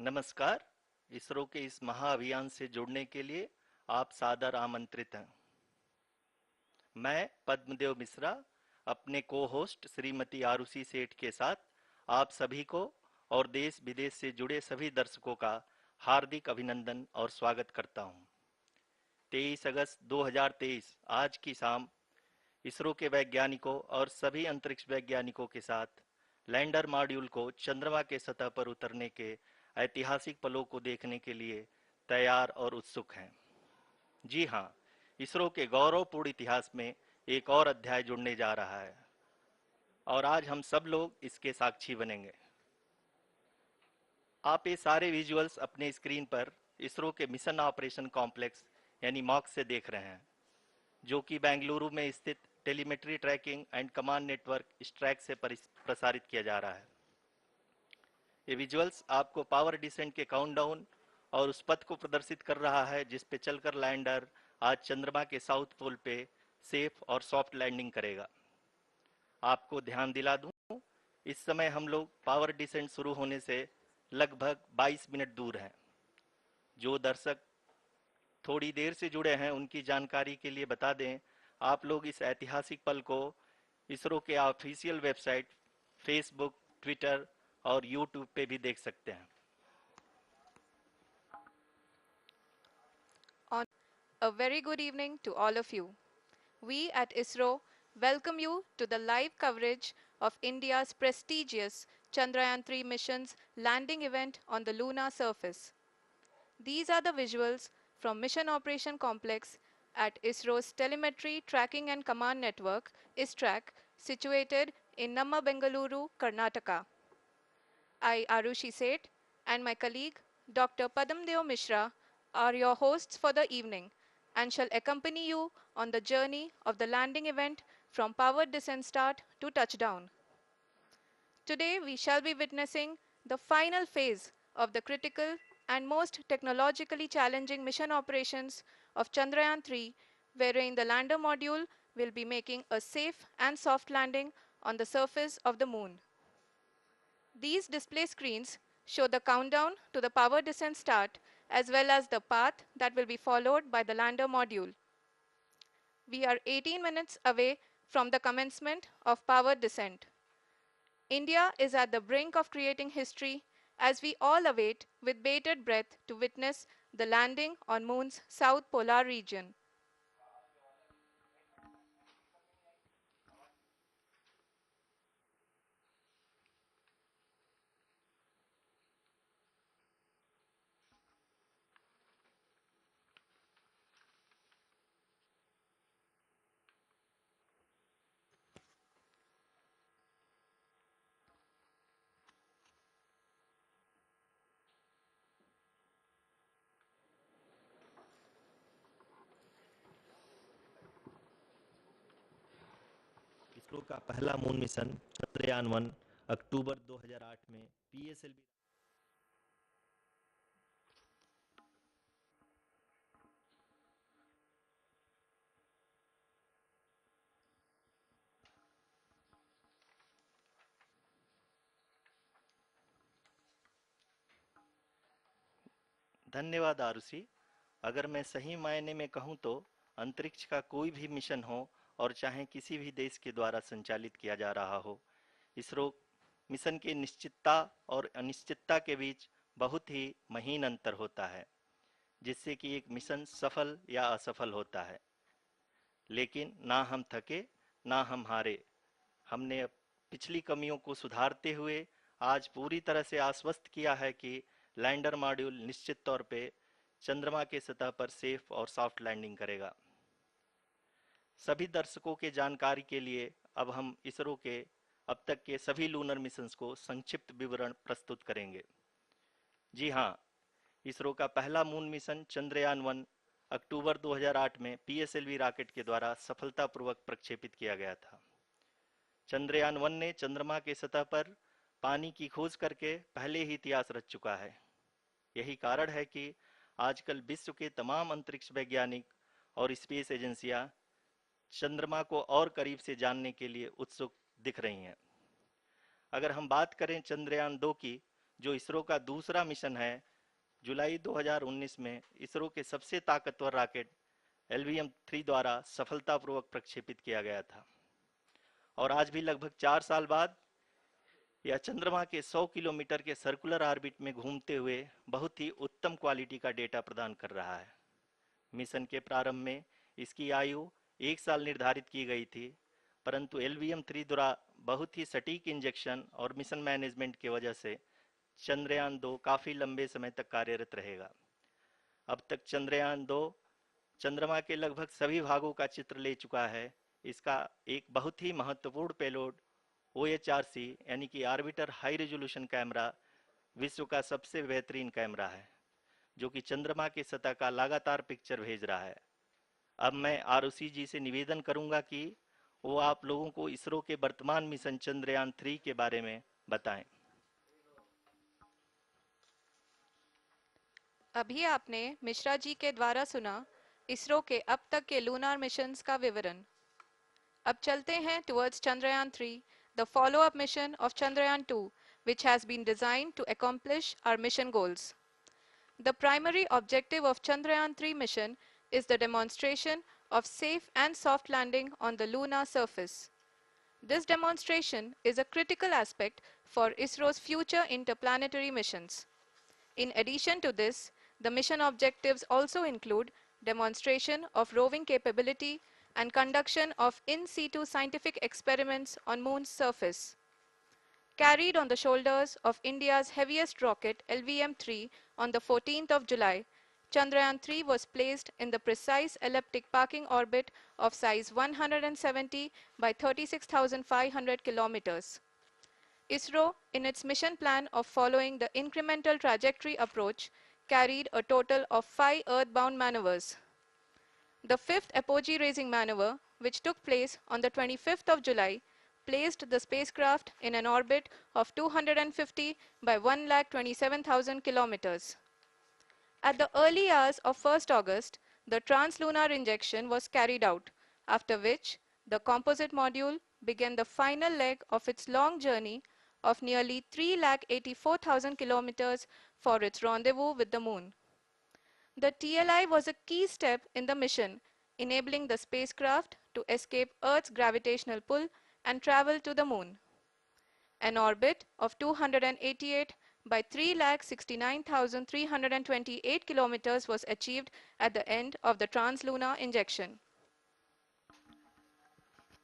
नमस्कार। इसरो के इस महाअभियान से जुड़ने के लिए आप सादर आमंत्रित हैं। मैं पद्मदेव मिश्रा अपने को-होस्ट श्रीमती आरुषि सेठ के साथ आप सभी को और देश विदेश से जुड़े सभी दर्शकों का हार्दिक अभिनंदन और स्वागत करता हूं। 23 अगस्त 2023 आज की शाम इसरो के वैज्ञानिकों और सभी अंतरिक्ष वैज्ञानिकों के साथ लैंडर मॉड्यूल को चंद्रमा के सतह पर उतरने के ऐतिहासिक पलों को देखने के लिए तैयार और उत्सुक हैं। जी हाँ, इसरो के गौरवपूर्ण इतिहास में एक और अध्याय जुड़ने जा रहा है और आज हम सब लोग इसके साक्षी बनेंगे। आप ये सारे विजुअल्स अपने स्क्रीन पर इसरो के मिशन ऑपरेशन कॉम्प्लेक्स यानी मॉक से देख रहे हैं, जो कि बेंगलुरु में स्थित telemetry tracking and command network इस ट्रैक से प्रसारित किया जा रहा है। ये विजुअल्स आपको पावर डिसेंट के काउंटडाउन और उस पथ को प्रदर्शित कर रहा है जिस पे चलकर लैंडर आज चंद्रमा के साउथ पोल पे सेफ और सॉफ्ट लैंडिंग करेगा। आपको ध्यान दिला दूं, इस समय हम लोग पावर डिसेंट शुरू होने से लगभग 22 मिनट दूर हैं। जो दर्शक थोड़ी देर से जुड़े हैं उनकी जानकारी के लिए बता दें, आप लोग इस ऐतिहासिक पल को इसरो के ऑफिशियल वेबसाइट, फेसबुक, ट्विटर और यूट्यूब पे भी देख सकते हैं। A very good evening to all of you. We at ISRO welcome you to the live coverage of India's prestigious Chandrayaan 3 mission's landing event on the lunar surface. These are the visuals from Mission Operation Complex at ISRO's Telemetry Tracking and Command Network, ISTRAC, situated in Namma, Bengaluru, Karnataka. I, Arushi Seth, and my colleague, Dr. Padamdeo Mishra, are your hosts for the evening and shall accompany you on the journey of the landing event from powered descent start to touchdown. Today, we shall be witnessing the final phase of the critical and most technologically challenging mission operations of Chandrayaan 3, wherein the lander module will be making a safe and soft landing on the surface of the moon. These display screens show the countdown to the power descent start as well as the path that will be followed by the lander module. We are 18 minutes away from the commencement of power descent. India is at the brink of creating history as we all await with bated breath to witness the landing on Moon's south polar region. ISRO का पहला moon mission Chandrayaan 1 अक्टूबर 2008 में PSLV धन्यवाद आरुषि। अगर मैं सही मायने में कहूं तो अंतरिक्ष का कोई भी मिशन हो और चाहे किसी भी देश के द्वारा संचालित किया जा रहा हो, इसरो मिशन की निश्चितता और अनिश्चितता के बीच बहुत ही महीन अंतर होता है, जिससे कि एक मिशन सफल या असफल होता है। लेकिन ना हम थके ना हम हारे। हमने पिछली कमियों को सुधारते हुए आज पूरी तरह से आश्वस्त किया है कि लैंडर मॉड्यूल निश्चित तौर पे चंद्रमा के सतह पर सेफ और सॉफ्ट लैंडिंग करेगा। सभी दर्शकों के जानकारी के लिए अब हम इसरो के अब तक के सभी लूनर मिशंस को संक्षिप्त विवरण प्रस्तुत करेंगे। जी हाँ, इसरो का पहला मून मिशन चंद्रयान 1 अक्टूबर 2008 में पीएसएलवी रॉकेट के द्वारा सफलतापूर्वक प्रक्षेपित किया गया था। चंद्रयान 1 ने चंद्रमा के सतह पर पानी की खोज करके पहले ही इतिहास रच चुका है। यही कारण है कि आजकल विश्व के तमाम अंतरिक्ष वैज्ञानिक और स्पेस एजेंसियां चंद्रमा को और करीब से जानने के लिए उत्सुक दिख रही हैं। अगर हम बात करें चंद्रयान 2 की, जो इसरो का दूसरा मिशन है, जुलाई 2019 में इसरो के सबसे ताकतवर रॉकेट LVM-3 द्वारा सफलतापूर्वक प्रक्षेपित किया गया था। और आज भी लगभग 4 साल बाद यह चंद्रमा के 100 किलोमीटर के सर्कुलर ऑर्बिट में घूमते हुए बहुत ही उत्तम क्वालिटी का डेटा प्रदान कर रहा है। मिशन के प्रारंभ में इसकी आयु 1 साल निर्धारित की गई थी, परंतु LVM-3 द्वारा बहुत ही सटीक इंजेक्शन और मिशन मैनेजमेंट की वजह से चंद्रयान 2 काफी लंबे समय तक कार्यरत रहेगा। अब तक चंद्रयान 2 चंद्रमा के लगभग सभी भागों का चित्र ले चुका है। इसका एक बहुत ही महत्वपूर्ण पेलोड OHRC यानी कि ऑर्बिटर हाई रेजोल्यूशन कैमरा विश्व का सबसे बेहतरीन कैमरा है, जो कि चंद्रमा की सतह का लगातार पिक्चर भेज रहा है। अब मैं ROC जी से निवेदन करूंगा कि वो आप लोगों को इसरो के वर्तमान मिशन चंद्रयान 3 के बारे में बताएं। अभी आपने मिश्रा जी के द्वारा सुना इसरो के अब तक के लूनार मिशंस का विवरण। अब चलते हैं towards Chandrayaan 3, the follow-up mission of Chandrayaan 2, which has been designed to accomplish our mission goals. The primary objective of Chandrayaan 3 mission is the demonstration of safe and soft landing on the lunar surface. This demonstration is a critical aspect for ISRO's future interplanetary missions. In addition to this, the mission objectives also include demonstration of roving capability and conduction of in situ scientific experiments on Moon's surface. Carried on the shoulders of India's heaviest rocket LVM-3 on the 14th of July, Chandrayaan-3 was placed in the precise elliptic parking orbit of size 170 by 36,500 kilometers. ISRO, in its mission plan of following the incremental trajectory approach, carried a total of 5 earthbound maneuvers. The fifth apogee-raising maneuver, which took place on the 25th of July, placed the spacecraft in an orbit of 250 by 1,27,000 kilometers. At the early hours of 1st August, the translunar injection was carried out, after which the composite module began the final leg of its long journey of nearly 3,84,000 kilometers for its rendezvous with the Moon. The TLI was a key step in the mission, enabling the spacecraft to escape Earth's gravitational pull and travel to the Moon. An orbit of 288 by 3,69,328 kilometers was achieved at the end of the translunar injection.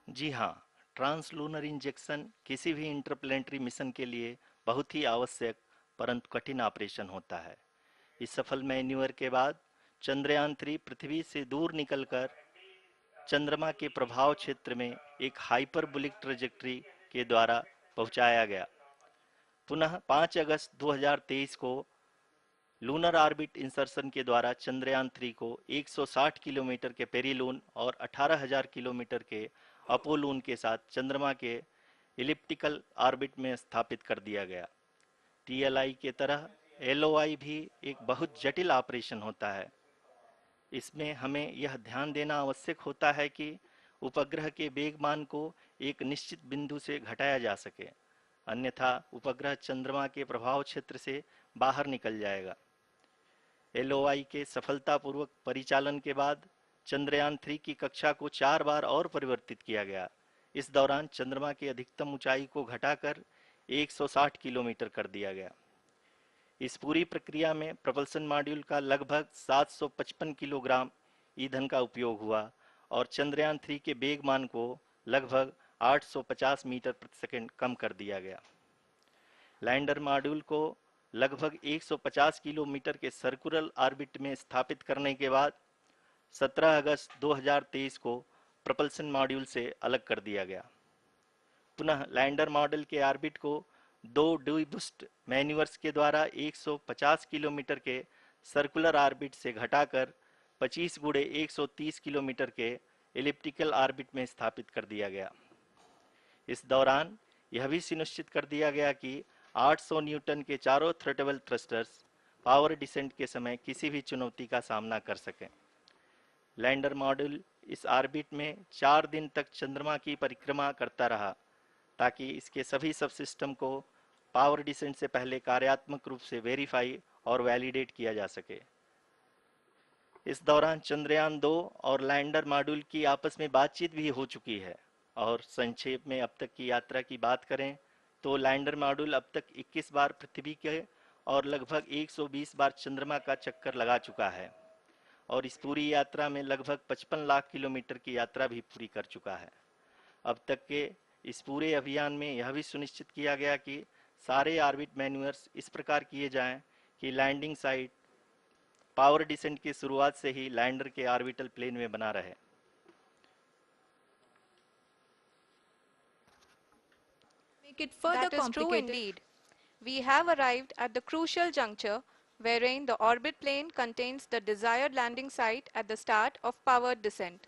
जी हाँ, translunar injection किसी भी interplanetary mission के लिए बहुत ही आवश्यक परंतु कठिन operation होता है। इस सफल मैन्यूअर के बाद चंद्रयान 3 पृथ्वी से दूर निकलकर चंद्रमा के प्रभाव क्षेत्र में एक हाइपरबोलिक ट्रेजेक्ट्री के द्वारा पहुंचाया गया। पुनः 5 अगस्त 2023 को लूनर ऑर्बिट इंसर्शन के द्वारा चंद्रयान 3 को 160 किलोमीटर के पेरिलून और 18,000 किलोमीटर के अपोलून के साथ चंद्रमा के इलिप्टिकल ऑर्बिट में स्थापित कर दिया गया। TLI के तरह LOI भी एक बहुत जटिल ऑपरेशन होता है। इसमें हमें यह ध्यान देना आवश्यक होता है कि उपग्रह के वेगमान को एक निश्चित बिंदु से घटाया जा सके, अन्यथा उपग्रह चंद्रमा के प्रभाव क्षेत्र से बाहर निकल जाएगा। LOI के सफलतापूर्वक परिचालन के बाद चंद्रयान 3 की कक्षा को 4 बार और परिवर्तित किया गया। इस दौरान चंद्रमा की अधिकतम ऊंचाई को घटाकर 160 किलोमीटर कर दिया गया। इस पूरी प्रक्रिया में प्रपल्सन मॉड्यूल का लगभग 755 किलोग्राम ईंधन का उपयोग हुआ और चंद्रयान 3 के वेगमान को लगभग 850 मीटर प्रति सेकंड कम कर दिया गया। लैंडर मॉड्यूल को लगभग 150 किलोमीटर के सर्कुलर ऑर्बिट में स्थापित करने के बाद 17 अगस्त 2023 को प्रपल्सन मॉड्यूल से अलग कर दिया गया। पुनः लैंडर मॉडल के ऑर्बिट को 2 डीबूस्ट मैन्यूवर्स के द्वारा 150 किलोमीटर के सर्कुलर ऑर्बिट से घटाकर 25 गुणे 130 किलोमीटर के एलिप्टिकल ऑर्बिट में स्थापित कर दिया गया। इस दौरान यह भी सुनिश्चित कर दिया गया कि 800 न्यूटन के चारों थ्रोटेबल थ्रस्टर्स पावर डिसेंट के समय किसी भी चुनौती का सामना कर सकें। लैंडर मॉड्यूल इस ऑर्बिट में 4 दिन तक चंद्रमा की परिक्रमा करता रहा ताकि इसके सभी सब सिस्टम को पावर डिसेंट से पहले कार्यात्मक रूप से वेरीफाई और वैलिडेट किया जा सके। इस दौरान चंद्रयान 2 और लैंडर मॉड्यूल की आपस में बातचीत भी हो चुकी है। और संक्षेप में अब तक की यात्रा की बात करें तो लैंडर मॉड्यूल अब तक 21 बार पृथ्वी के और लगभग 120 बार चंद्रमा का चक्कर लगा चुका है और इस पूरी यात्रा में लगभग 55 लाख किलोमीटर की यात्रा भी पूरी कर चुका है। अब तक के इस पूरे अभियान में यह भी सुनिश्चित किया गया कि सारे ऑर्बिट मैन्यूअर्स इस प्रकार किए जाएं कि लैंडिंग साइट पावर डिसेंट की शुरुआत से ही लैंडर के ऑर्बिटल प्लेन में बना रहे। Make it further That is true complicated. indeed. We have arrived at the crucial juncture wherein the orbit plane contains the desired landing site at the start of powered descent.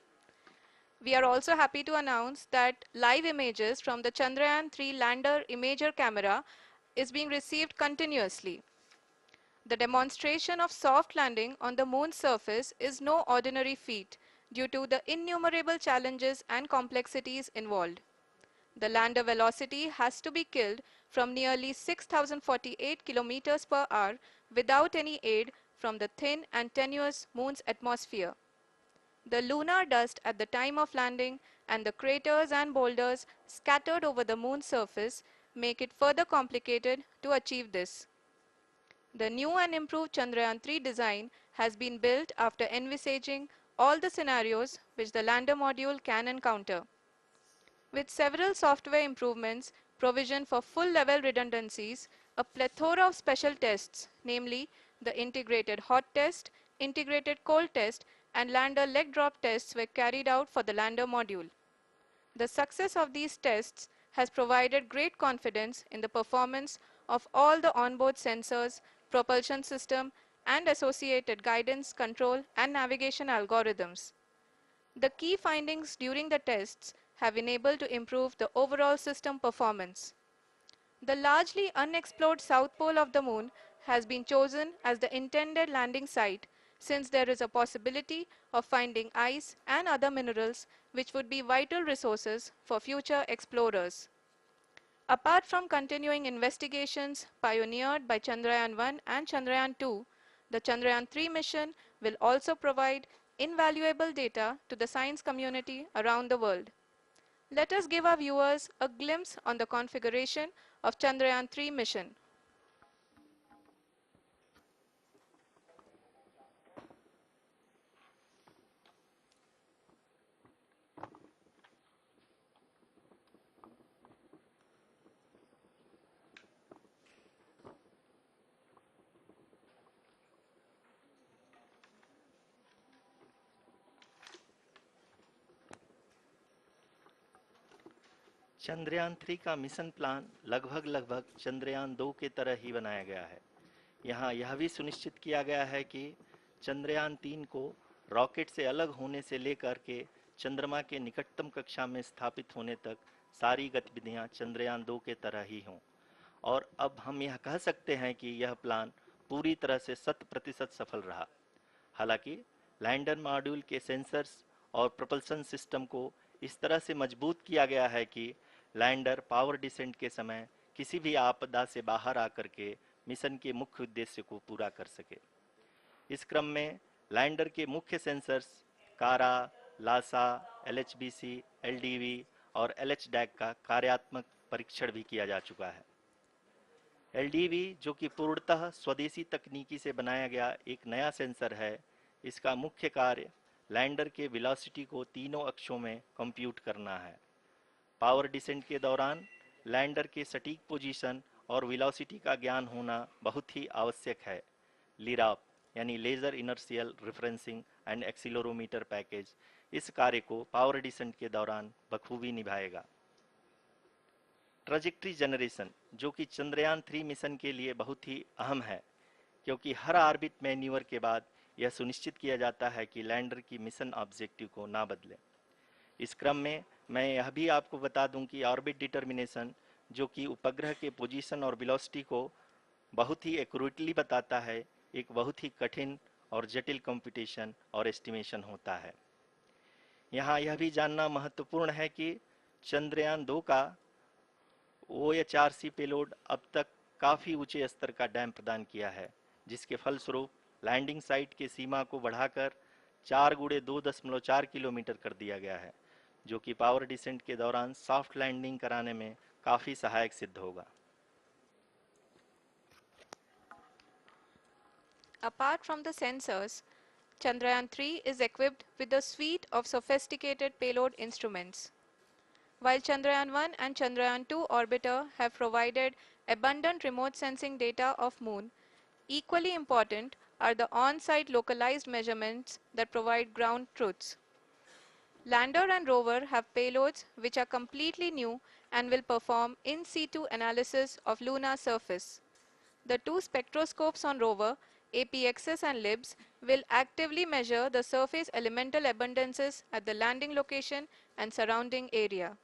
We are also happy to announce that live images from the Chandrayaan 3 lander imager camera is being received continuously. The demonstration of soft landing on the moon's surface is no ordinary feat due to the innumerable challenges and complexities involved. The lander velocity has to be killed from nearly 6048 kilometers per hour without any aid from the thin and tenuous moon's atmosphere. The lunar dust at the time of landing and the craters and boulders scattered over the moon's surface make it further complicated to achieve this. The new and improved Chandrayaan 3 design has been built after envisaging all the scenarios which the lander module can encounter. With several software improvements, provision for full-level redundancies, a plethora of special tests, namely the integrated hot test, integrated cold test, and lander leg drop tests were carried out for the lander module. The success of these tests has provided great confidence in the performance of all the onboard sensors, propulsion system, and associated guidance, control, and navigation algorithms. The key findings during the tests have enabled to improve the overall system performance. The largely unexplored south pole of the moon has been chosen as the intended landing site since there is a possibility of finding ice and other minerals which would be vital resources for future explorers. Apart from continuing investigations pioneered by Chandrayaan 1 and Chandrayaan 2, the Chandrayaan 3 mission will also provide invaluable data to the science community around the world. Let us give our viewers a glimpse on the configuration of Chandrayaan 3 mission. Chandrayaan 3 का mission plan लगभग लगभग चंद्रयान 2 के तरह ही बनाया गया है। यहाँ यह भी सुनिश्चित किया गया है कि चंद्रयान 3 को रॉकेट से अलग होने से लेकर के चंद्रमा के निकटतम कक्षा में स्थापित होने तक सारी गतिविधियां चंद्रयान 2 के तरह ही हों। और अब हम यह कह सकते हैं कि यह प्लान पूरी तरह से 100% सफल रहा। हालांकि लैंडर मॉड्यूल के सेंसर्स और propulsion सिस्टम को इस तरह से मजबूत किया गया है कि लैंडर पावर डिसेंट के समय किसी भी आपदा से बाहर आकर के मिशन के मुख्य उद्देश्य को पूरा कर सके। इस क्रम में लैंडर के मुख्य सेंसर्स कारा, लासा, एलएचबीसी, एलडीवी और एलएचडैक का कार्यात्मक परीक्षण भी किया जा चुका है। एलडीवी, जो कि पूर्णतः स्वदेशी तकनीकी से बनाया गया एक नया सेंसर है, इसका मुख्य कार्य लैंडर के वेलोसिटी को तीनों अक्षों में कंप्यूट करना है। पावर डिसेंट के दौरान लैंडर के सटीक पोजीशन और वेलोसिटी का ज्ञान होना बहुत ही आवश्यक है। लिराप यानी laser inertial referencing and accelerometer package इस कार्य को पावर डिसेंट के दौरान बखूबी निभाएगा। ट्रजेक्ट्री जनरेशन, जो कि चंद्रयान 3 मिशन के लिए बहुत ही अहम है, क्योंकि हर ऑर्बिट मैन्यूवर के बाद यह सुनिश्चित किया जाता है कि लैंडर की मिशन ऑब्जेक्टिव को ना बदले। इस क्रम में मैं यह भी आपको बता दूं कि ऑर्बिट डिटर्मिनेशन, जो कि उपग्रह के पोजीशन और वेलोसिटी को बहुत ही एक्यूरेटली बताता है, एक बहुत ही कठिन और जटिल कंप्यूटेशन और एस्टिमेशन होता है। यहाँ यह भी जानना महत्वपूर्ण है कि चंद्रयान 2 का OHRC पेलोड अब तक काफ़ी ऊंचे स्तर का डैम प्रदान किया है, जिसके फलस्वरूप लैंडिंग साइट के सीमा को बढ़ाकर 4x2.4 किलोमीटर कर दिया गया है, जो कि पावर डिसेंट के दौरान सॉफ्ट लैंडिंग कराने में काफ़ी सहायक सिद्ध होगा। Apart from the sensors, Chandrayaan 3 is equipped with a suite of sophisticated payload instruments. While Chandrayaan 1 and Chandrayaan 2 orbiter have provided abundant remote sensing data of Moon, equally important are the on-site localized measurements that provide ground truths. Lander and rover have payloads which are completely new and will perform in situ analysis of lunar surface. The two spectroscopes on rover, APXS and LIBS, will actively measure the surface elemental abundances at the landing location and surrounding area.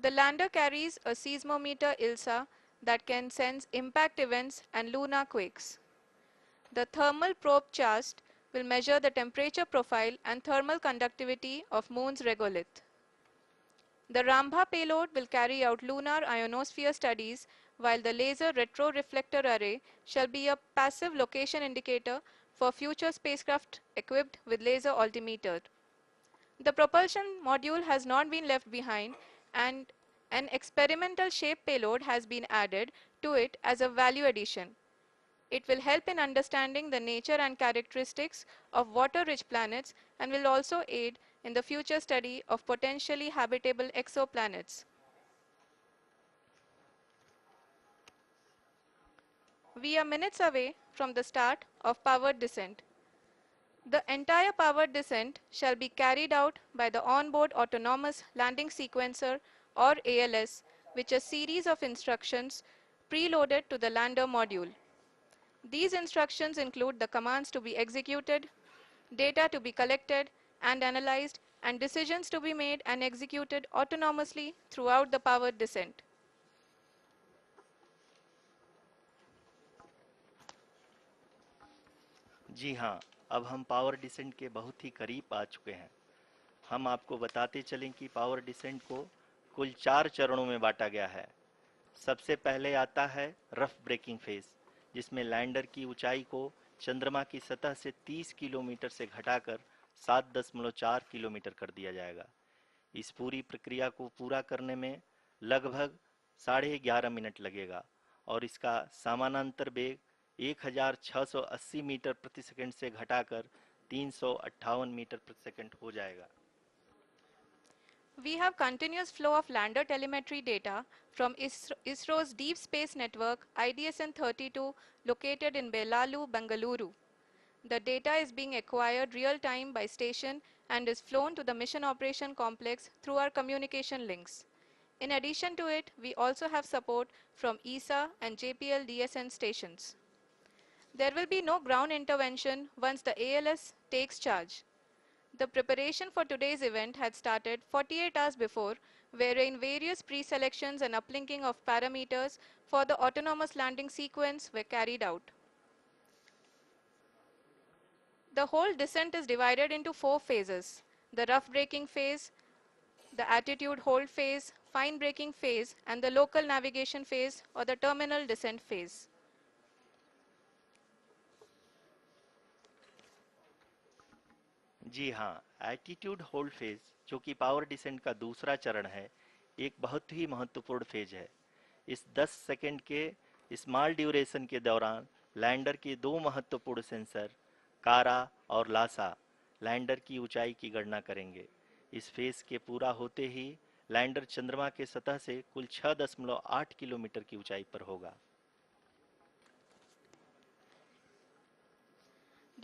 The lander carries a seismometer ILSA that can sense impact events and lunar quakes. The thermal probe CHAST will measure the temperature profile and thermal conductivity of Moon's regolith. The Rambha payload will carry out lunar ionosphere studies, while the laser retroreflector array shall be a passive location indicator for future spacecraft equipped with laser altimeter. The propulsion module has not been left behind, and an experimental shape payload has been added to it as a value addition. It will help in understanding the nature and characteristics of water-rich planets and will also aid in the future study of potentially habitable exoplanets. We are minutes away from the start of powered descent. The entire powered descent shall be carried out by the onboard autonomous landing sequencer, or ALS, which is a series of instructions preloaded to the lander module. These instructions include the commands to be executed, data to be collected and analyzed, and decisions to be made and executed autonomously throughout the powered descent. जी हाँ, अब हम power descent के बहुत ही करीब आ चुके हैं। हम आपको बताते चलें कि पावर डिसेंट को कुल 4 चरणों में बांटा गया है। सबसे पहले आता है रफ ब्रेकिंग फेज, जिसमें लैंडर की ऊंचाई को चंद्रमा की सतह से 30 किलोमीटर से घटाकर 7.4 किलोमीटर कर दिया जाएगा। इस पूरी प्रक्रिया को पूरा करने में लगभग 11.5 मिनट लगेगा और इसका समानांतर वेग 1680 मीटर प्रति सेकंड से घटाकर 358 मीटर प्रति सेकंड हो जाएगा। We have continuous flow of lander telemetry data from ISRO's Deep Space Network IDSN-32 located in Belalu, Bengaluru. The data is being acquired real-time by station and is flown to the Mission Operation Complex through our communication links. In addition to it, we also have support from ESA and JPL DSN stations. There will be no ground intervention once the ALS takes charge. The preparation for today's event had started 48 hours before, wherein various pre-selections and uplinking of parameters for the autonomous landing sequence were carried out. The whole descent is divided into 4 phases: the rough braking phase, the attitude hold phase, fine braking phase, and the local navigation phase or the terminal descent phase. जी हाँ, attitude hold phase, जो कि power descent का दूसरा चरण है, एक बहुत ही महत्वपूर्ण फेज है। इस 10 सेकंड के स्मॉल ड्यूरेशन के दौरान लैंडर के दो महत्वपूर्ण सेंसर कारा और लासा लैंडर की ऊंचाई की गणना करेंगे। इस फेज के पूरा होते ही लैंडर चंद्रमा के सतह से कुल 6.8 किलोमीटर की ऊंचाई पर होगा।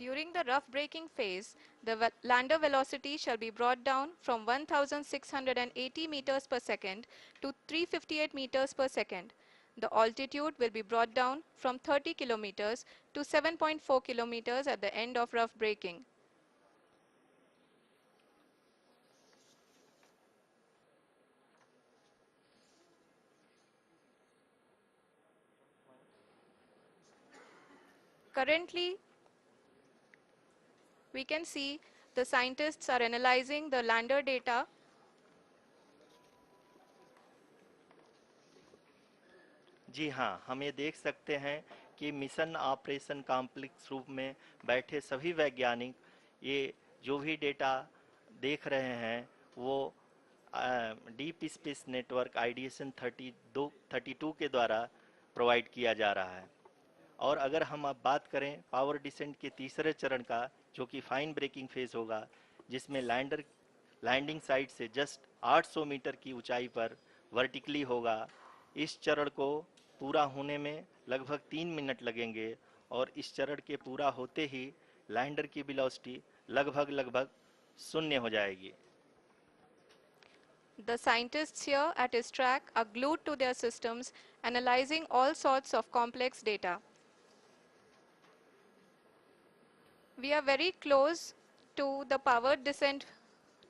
During the rough braking phase, the lander velocity shall be brought down from 1680 meters per second to 358 meters per second. The altitude will be brought down from 30 kilometers to 7.4 kilometers at the end of rough braking. Currently, we can see the scientists are analyzing the lander data. जी हाँ, हम ये देख सकते हैं कि mission operation complex रूप में बैठे सभी वैज्ञानिक ये जो भी डेटा देख रहे हैं वो डीप स्पेस नेटवर्क आईडीएसन 32 के द्वारा प्रोवाइड किया जा रहा है। और अगर हम अब बात करें पावर डिसेंट के तीसरे चरण का, जो कि फाइन ब्रेकिंग फेज होगा, जिसमें लैंडिंग साइट से जस्ट 800 मीटर की ऊंचाई पर वर्टिकली होगा। इस चरण को पूरा होने में लगभग 3 मिनट लगेंगे और इस चरण के पूरा होते ही लैंडर की वेलोसिटी लगभग लगभग शून्य हो जाएगी। The scientists here at ISTRAC are glued to their systems, analyzing all sorts of complex data. We are very close to the powered descent,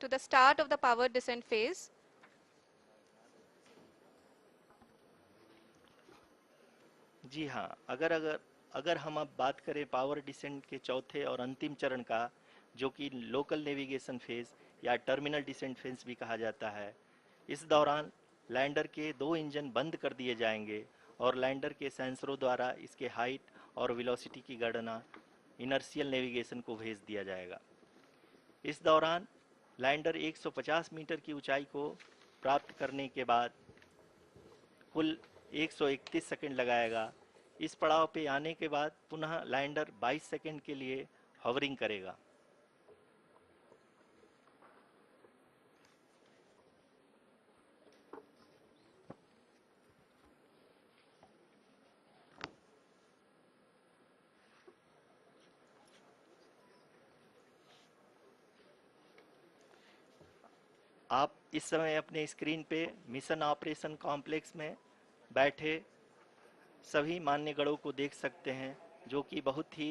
to the start of the powered descent phase. जी हाँ, अगर अगर अगर हम अब बात करें power descent के चौथे और अंतिम चरण का, जो कि लोकल नेविगेशन फेज या टर्मिनल डिसेंट फेज भी कहा जाता है, इस दौरान लैंडर के दो इंजन बंद कर दिए जाएंगे और लैंडर के सेंसरों द्वारा इसके हाइट और वेलोसिटी की गणना इनर्शियल नेविगेशन को भेज दिया जाएगा। इस दौरान लैंडर 150 मीटर की ऊंचाई को प्राप्त करने के बाद कुल 131 सेकंड लगाएगा। इस पड़ाव पे आने के बाद पुनः लैंडर 22 सेकंड के लिए हॉवरिंग करेगा। आप इस समय अपने स्क्रीन पे मिशन ऑपरेशन कॉम्प्लेक्स में बैठे सभी मान्यगणों को देख सकते हैं, जो कि बहुत ही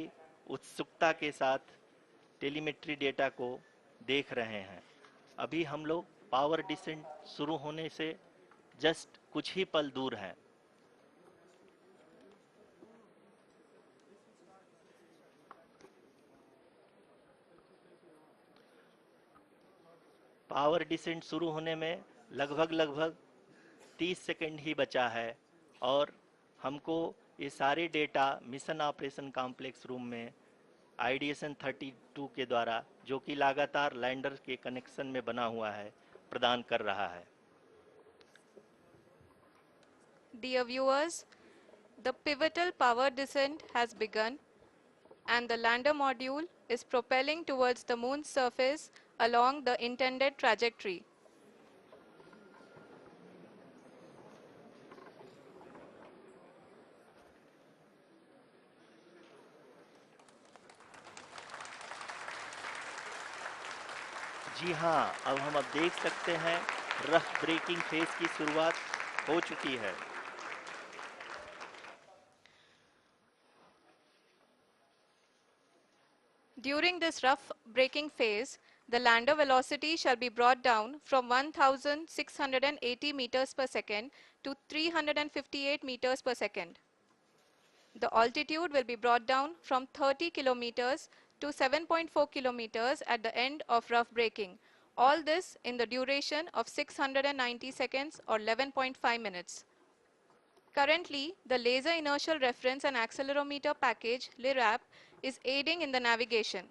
उत्सुकता के साथ टेलीमेट्री डेटा को देख रहे हैं। अभी हम लोग पावर डिसेंट शुरू होने से जस्ट कुछ ही पल दूर हैं। पावर डिसेंट शुरू होने में लगभग लगभग 30 सेकंड ही बचा है और हमको ये सारे data mission operation complex room में आईडीएसन 32 के द्वारा, जो कि लगातार लैंडर के कनेक्शन में बना हुआ है, प्रदान कर रहा है। Dear viewers, the pivotal power descent has begun and the lander module is propelling towards the moon's surface along the intended trajectory. जी हाँ, अब देख सकते हैं रफ ब्रेकिंग फेज की शुरुआत हो चुकी है। During this rough braking phase, the lander velocity shall be brought down from 1680 meters per second to 358 meters per second. The altitude will be brought down from 30 kilometers to 7.4 kilometers at the end of rough braking. All this in the duration of 690 seconds or 11.5 minutes. Currently, the Laser Inertial Reference and Accelerometer package (LIRAP) is aiding in the navigation.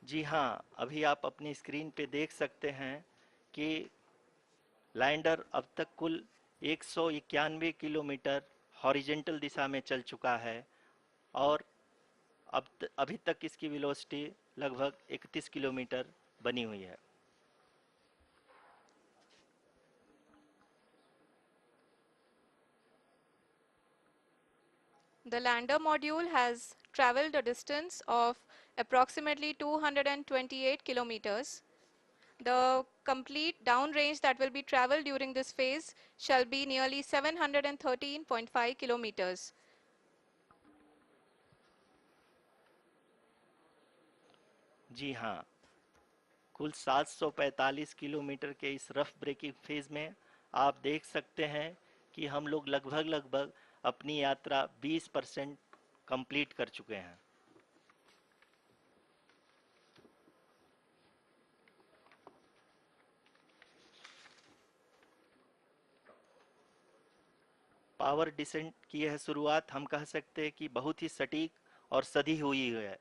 जी हाँ, अभी आप अपनी screen पे देख सकते हैं कि lander अब तक कुल 191 किलोमीटर हॉरिजेंटल दिशा में चल चुका है और अभी तक इसकी वेलोसिटी लगभग 31 किलोमीटर बनी हुई है। The lander module has traveled a distance of approximately 228 kilometers. The complete downrange that will be traveled during this phase shall be nearly 713.5 kilometers. जी हाँ, कुल 745 किलोमीटर के इस रफ ब्रेकिंग फेज में आप देख सकते हैं कि हम लोग लगभग लगभग अपनी यात्रा 20% कंप्लीट कर चुके हैं। पावर डिसेंट की यह शुरुआत हम कह सकते हैं कि बहुत ही सटीक और सधी हुई है,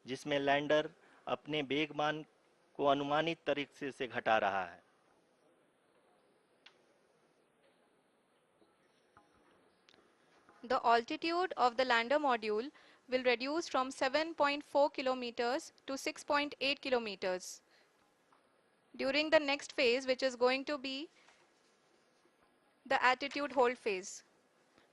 जिसमें लैंडर अपने वेगमान को अनुमानित तरीके से घटा रहा है। The altitude of the lander module will reduce from 7.4 kilometers to 6.8 kilometers during the next phase, which is going to be the attitude hold phase.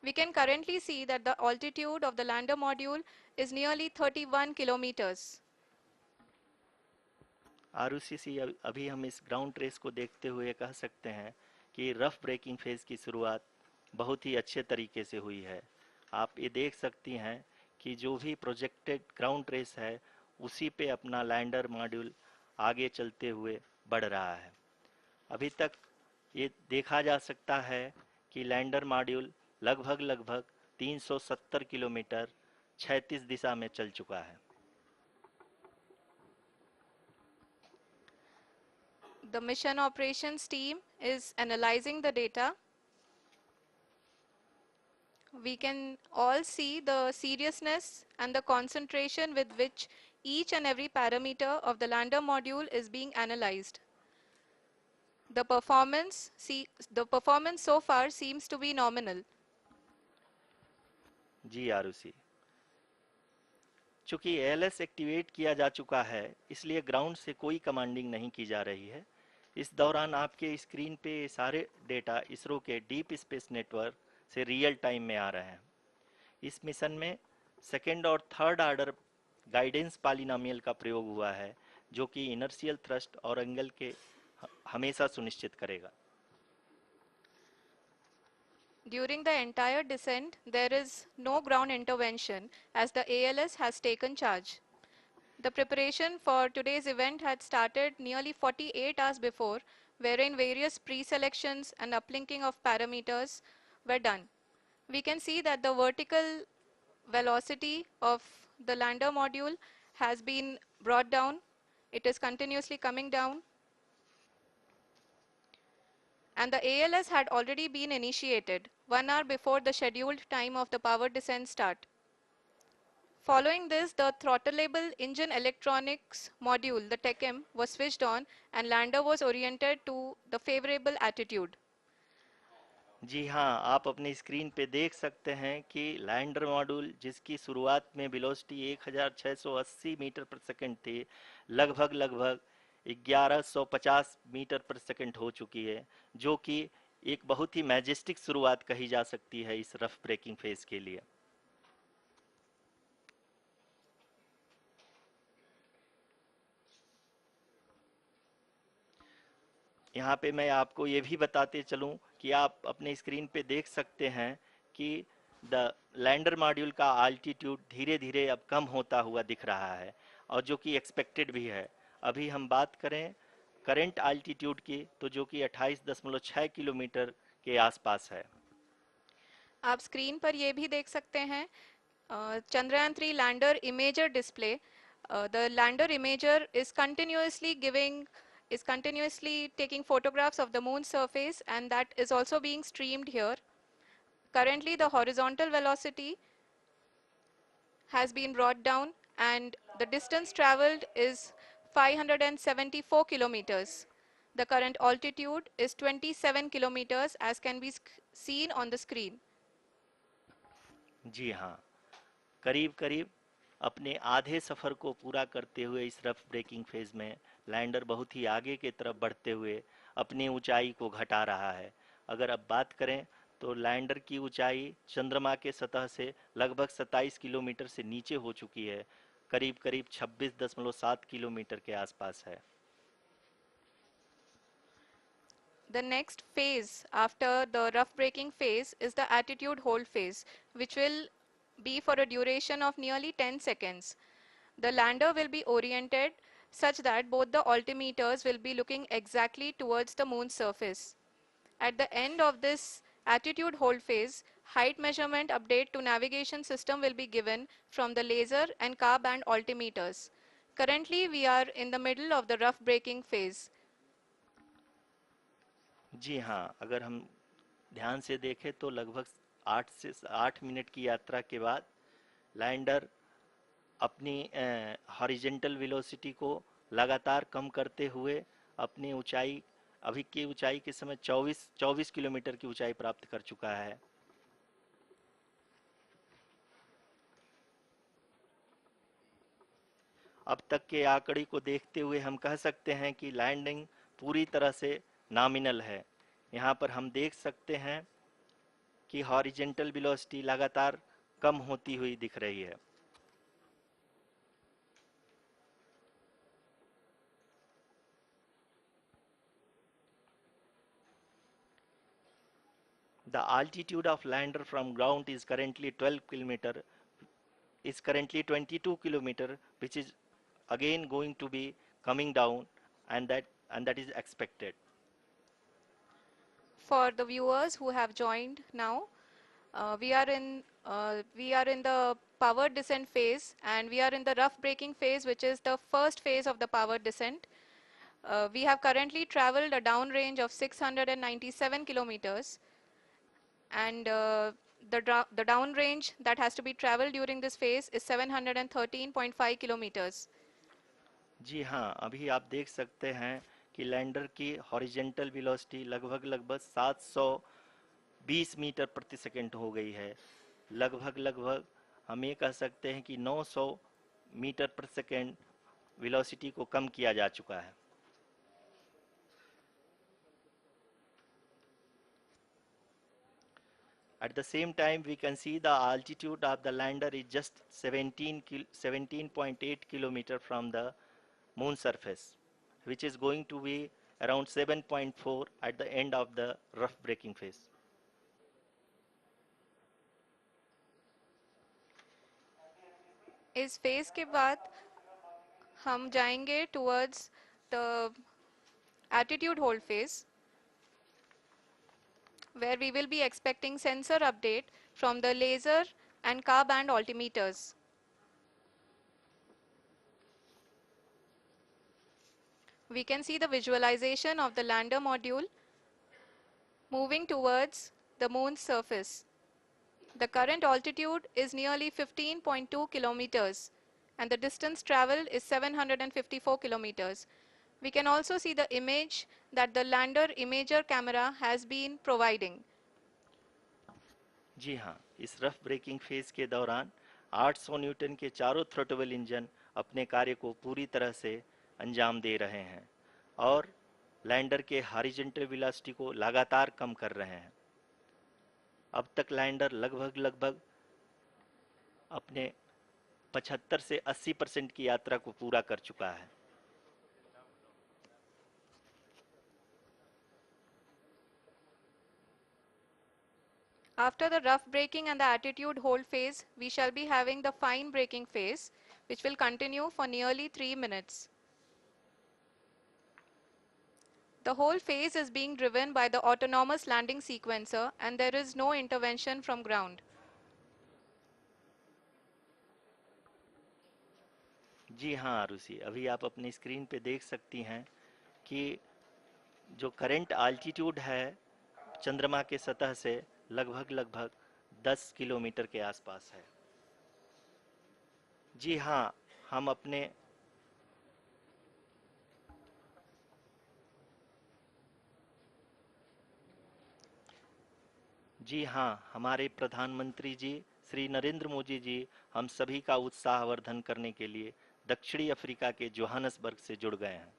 We can currently see that the altitude of the lander module is nearly 31 kilometers. आरयूसीसी अभी हम इस ground trace को देखते हुए कह सकते हैं कि रफ ब्रेकिंग फेज की शुरुआत बहुत ही अच्छे तरीके से हुई है। आप ये देख सकती हैं कि जो भी प्रोजेक्टेड ग्राउंड ट्रेस है उसी पे अपना लैंडर मॉड्यूल आगे चलते हुए बढ़ रहा है। अभी तक ये देखा जा सकता है कि लैंडर मॉड्यूल लगभग लगभग 370 किलोमीटर क्षैतिज दिशा में चल चुका है। The mission operations team is analyzing the data. We can all see the seriousness and the concentration with which each and every parameter of the lander module is being analyzed. The performance so far seems to be nominal. जी आरुषि, चूंकि ALS activate किया जा चुका है इसलिए ground से कोई commanding नहीं की जा रही है। इस दौरान आपके स्क्रीन पे सारे डेटा इसरो के डीप स्पेस नेटवर्क से रियल टाइम में आ रहे हैं। इस मिशन में सेकेंड और थर्ड आर्डर गाइडेंस पॉलिनोमियल का प्रयोग हुआ है, जो कि इनर्शियल थ्रस्ट और एंगल के हमेशा सुनिश्चित करेगा। During the entire descent, there is no ground intervention as the ALS has taken charge. The preparation for today's event had started nearly 48 hours before, wherein various pre-selections and uplinking of parameters were done. We can see that the vertical velocity of the lander module has been brought down. It is continuously coming down. And the ALS had already been initiated 1 hour before the scheduled time of the power descent start. Following this, the throttleable engine electronics module, the TECM, was switched on and lander was oriented to the favorable attitude. जी हाँ, आप अपनी screen पे देख सकते हैं कि lander module जिसकी शुरुआत में वेलोसिटी 1680 मीटर पर सेकंड थी, लगभग लगभग 1150 मीटर पर सेकंड हो चुकी है, जो कि एक बहुत ही मैजेस्टिक शुरुआत कही जा सकती है इस रफ ब्रेकिंग फेज के लिए। यहाँ पे मैं आपको ये भी बताते चलूँ कि आप अपने स्क्रीन पे देख सकते हैं कि द लैंडर मॉड्यूल का आल्टीट्यूड धीरे धीरे अब कम होता हुआ दिख रहा है, और जो कि एक्सपेक्टेड भी है। अभी हम बात करें करंट आल्टीट्यूड की, तो जो कि 28.6 किलोमीटर के आसपास है। आप स्क्रीन पर ये भी देख सकते हैं Chandrayaan 3 lander imager display. The lander imager is continuously taking photographs of the moon's surface, and that is also being streamed here. Currently, the horizontal velocity has been brought down and the distance traveled is 574 kilometers. The current altitude is 27 kilometers as can be seen on the screen. जी हाँ, करीब करीब अपने आधे सफ़र को पूरा करते हुए इस रफ ब्रेकिंग फेज में लैंडर बहुत ही आगे की तरफ बढ़ते हुए अपनी ऊंचाई को घटा रहा है। अगर अब बात करें तो लैंडर की ऊंचाई चंद्रमा के सतह से लगभग 27 किलोमीटर से नीचे हो चुकी है, करीब करीब 26.7 किलोमीटर के आसपास है। The next phase after the rough braking phase is the attitude hold phase, which will be for a duration of nearly 10 seconds. The lander will be oriented such that both the altimeters will be looking exactly towards the moon's surface. At the end of this attitude hold phase, height measurement update to navigation system will be given from the laser and car band altimeters. Currently, we are in the middle of the rough braking phase. जी हाँ, अगर हम ध्यान से देखें तो लगभग 8 minute की यात्रा के बाद लैंडर अपनी हॉरिजेंटल वेलोसिटी को लगातार कम करते हुए अपनी ऊंचाई, अभी की ऊंचाई के समय 24 किलोमीटर की ऊंचाई प्राप्त कर चुका है। अब तक के आंकड़े को देखते हुए हम कह सकते हैं कि लैंडिंग पूरी तरह से नॉमिनल है। यहाँ पर हम देख सकते हैं कि हॉरिजेंटल वेलोसिटी लगातार कम होती हुई दिख रही है। The altitude of lander from ground is currently 12 kilometer, is currently 22 kilometer, which is again going to be coming down, and that is expected. For the viewers who have joined now, we are in the power descent phase, and we are in the rough braking phase, which is the first phase of the power descent. We have currently traveled a downrange of 697 kilometers, and the downrange that has to be traveled during this phase is 713.5 kilometers. जी हाँ, अभी आप देख सकते हैं कि lander की horizontal velocity लगभग लगभग 720 मीटर प्रति सेकंड हो गई है। लगभग लगभग हम ये कह सकते हैं कि 900 मीटर प्रति सेकंड वेलोसिटी को कम किया जा चुका है। At the same time, we can see the altitude of the lander is just 17.8 kilometer from the moon surface, which is going to be around 7.4 at the end of the rough braking phase. इस phase के बाद हम जाएंगे towards the attitude hold phase, where we will be expecting sensor update from the laser and car band altimeters. We can see the visualization of the lander module moving towards the moon's surface. The current altitude is nearly 15.2 kilometers, and the distance traveled is 754 kilometers. We can also see the image that the lander imager camera has been providing. जी हाँ, इस rough breaking phase के दौरान 800 Newton के चारों throttle engine अपने कार्य को पूरी तरह से अंजाम दे रहे हैं और लैंडर के हॉरिजॉन्टल वेलोसिटी को लगातार कम कर रहे हैं। अब तक लैंडर लगभग लगभग अपने 75 से 80% की यात्रा को पूरा कर चुका है। After the rough braking and the attitude hold phase, we shall be having the fine braking phase, which will continue for nearly 3 minutes. The whole phase is being driven by the autonomous landing sequencer, and there is no intervention from ground. जी हाँ आरुषि, अभी आप अपनी screen पे देख सकती हैं कि जो करंट आल्टीट्यूड है चंद्रमा के सतह से लगभग लगभग 10 किलोमीटर के आसपास है। जी हाँ, हम अपने जी हाँ, हमारे प्रधानमंत्री जी श्री नरेंद्र मोदी जी हम सभी का उत्साहवर्धन करने के लिए दक्षिणी अफ्रीका के जोहानसबर्ग से जुड़ गए हैं।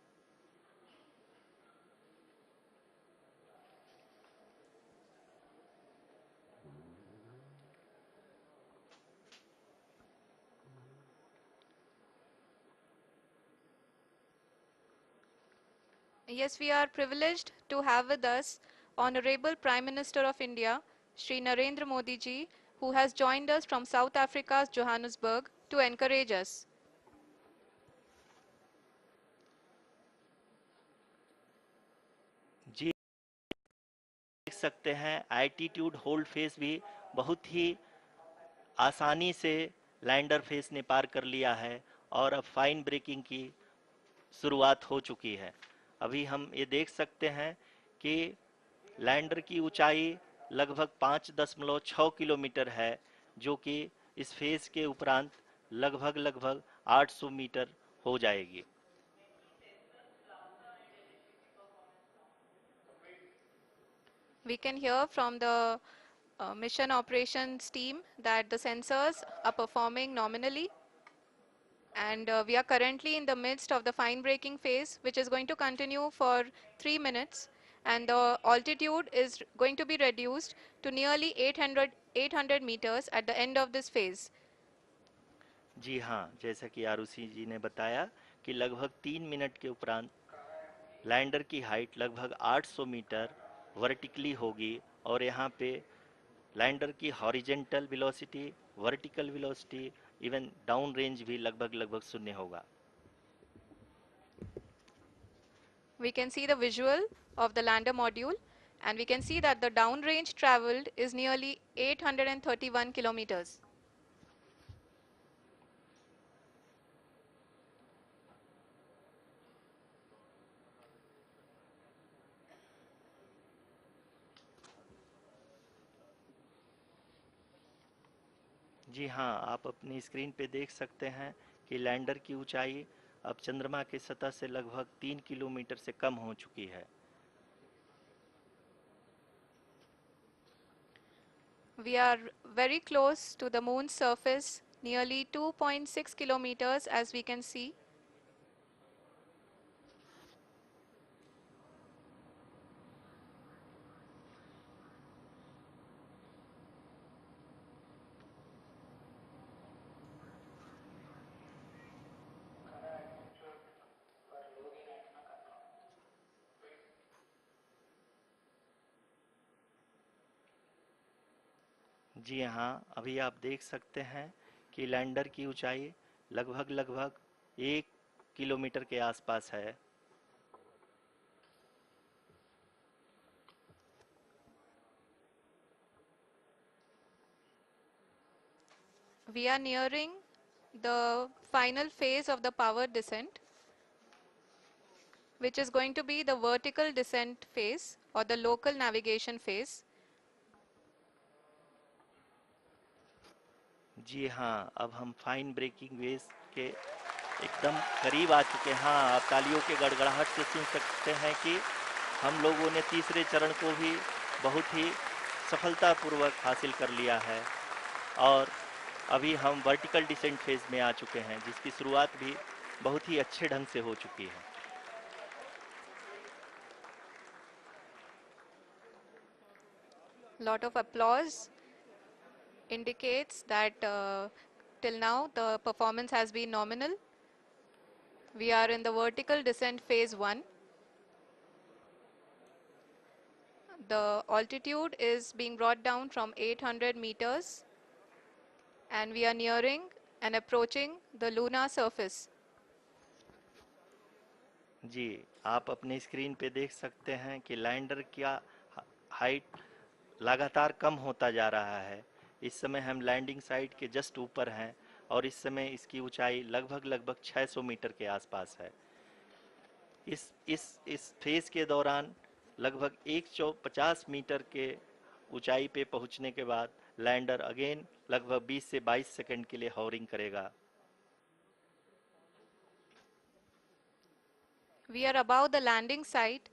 Yes, we are privileged to have with us Honorable Prime Minister of India, Shri Narendra Modi ji, who has joined us from South Africa's Johannesburg to encourage us. जी देख सकते हैं एल्टीट्यूड होल्ड फेस भी बहुत ही आसानी से lander face ने पार कर लिया है और अब फाइन ब्रेकिंग की शुरुआत हो चुकी है। अभी हम ये देख सकते हैं कि लैंडर की ऊंचाई लगभग 5.6 किलोमीटर है, जो कि इस फेज के उपरांत लगभग लगभग 800 मीटर हो जाएगी। We can hear from the mission operations team that the sensors are performing nominally, and we are currently in the midst of the fine braking phase, which is going to continue for 3 minutes, and the altitude is going to be reduced to nearly 800 meters at the end of this phase. जी हाँ, जैसा कि आरुषि जी ने बताया कि लगभग 3 minute के उपरांत lander की हाइट लगभग 800 मीटर वर्टिकली होगी, और यहाँ पे लैंडर की horizontal velocity, vertical velocity, even down range भी लगभग लगभग शून्य होगा। We can see the visual of the lander module, and we can see that the downrange traveled is nearly 831 kilometers. जी हाँ, आप अपनी स्क्रीन पे देख सकते हैं कि लैंडर की ऊंचाई अब चंद्रमा की सतह से लगभग 3 किलोमीटर से कम हो चुकी है। We are very close to the moon's surface, nearly 2.6 kilometers as we can see. जी हाँ, अभी आप देख सकते हैं कि लैंडर की ऊंचाई लगभग लगभग 1 किलोमीटर के आसपास है। We are nearing the final phase of the power descent, which is going to be the vertical descent phase or the local navigation phase. जी हाँ, अब हम फाइन ब्रेकिंग वेव के एकदम करीब आ चुके हैं। हाँ, आप तालियों के गड़गड़ाहट से सुन सकते हैं कि हम लोगों ने तीसरे चरण को भी बहुत ही सफलतापूर्वक हासिल कर लिया है, और अभी हम वर्टिकल डिसेंट फेज में आ चुके हैं, जिसकी शुरुआत भी बहुत ही अच्छे ढंग से हो चुकी है। Lot of applause indicates that till now the performance has been nominal. We are in the vertical descent phase 1. The altitude is being brought down from 800 meters, and we are nearing and approaching the lunar surface. जी, आप अपने screen पे देख सकते हैं कि lander का height लगातार कम होता जा रहा है। इस समय हम लैंडिंग साइट के जस्ट ऊपर हैं, और इस समय इसकी ऊंचाई लगभग लगभग 600 मीटर के आसपास है। इस फेज के दौरान लगभग 150 मीटर के ऊंचाई पे पहुंचने के बाद लैंडर अगेन लगभग 20 से 22 सेकंड के लिए हॉवरिंग करेगा। We are above the landing site.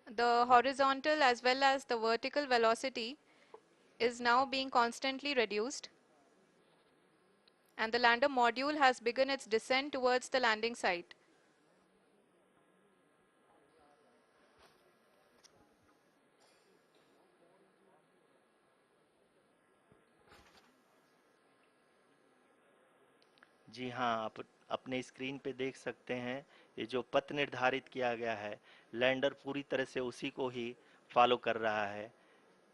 The horizontal as well as the vertical velocity is now being constantly reduced, and the lander module has begun its descent towards the landing site. जी हाँ, आप अपने screen पे देख सकते हैं, ये जो पथ निर्धारित किया गया है, लैंडर पूरी तरह से उसी को ही फॉलो कर रहा है।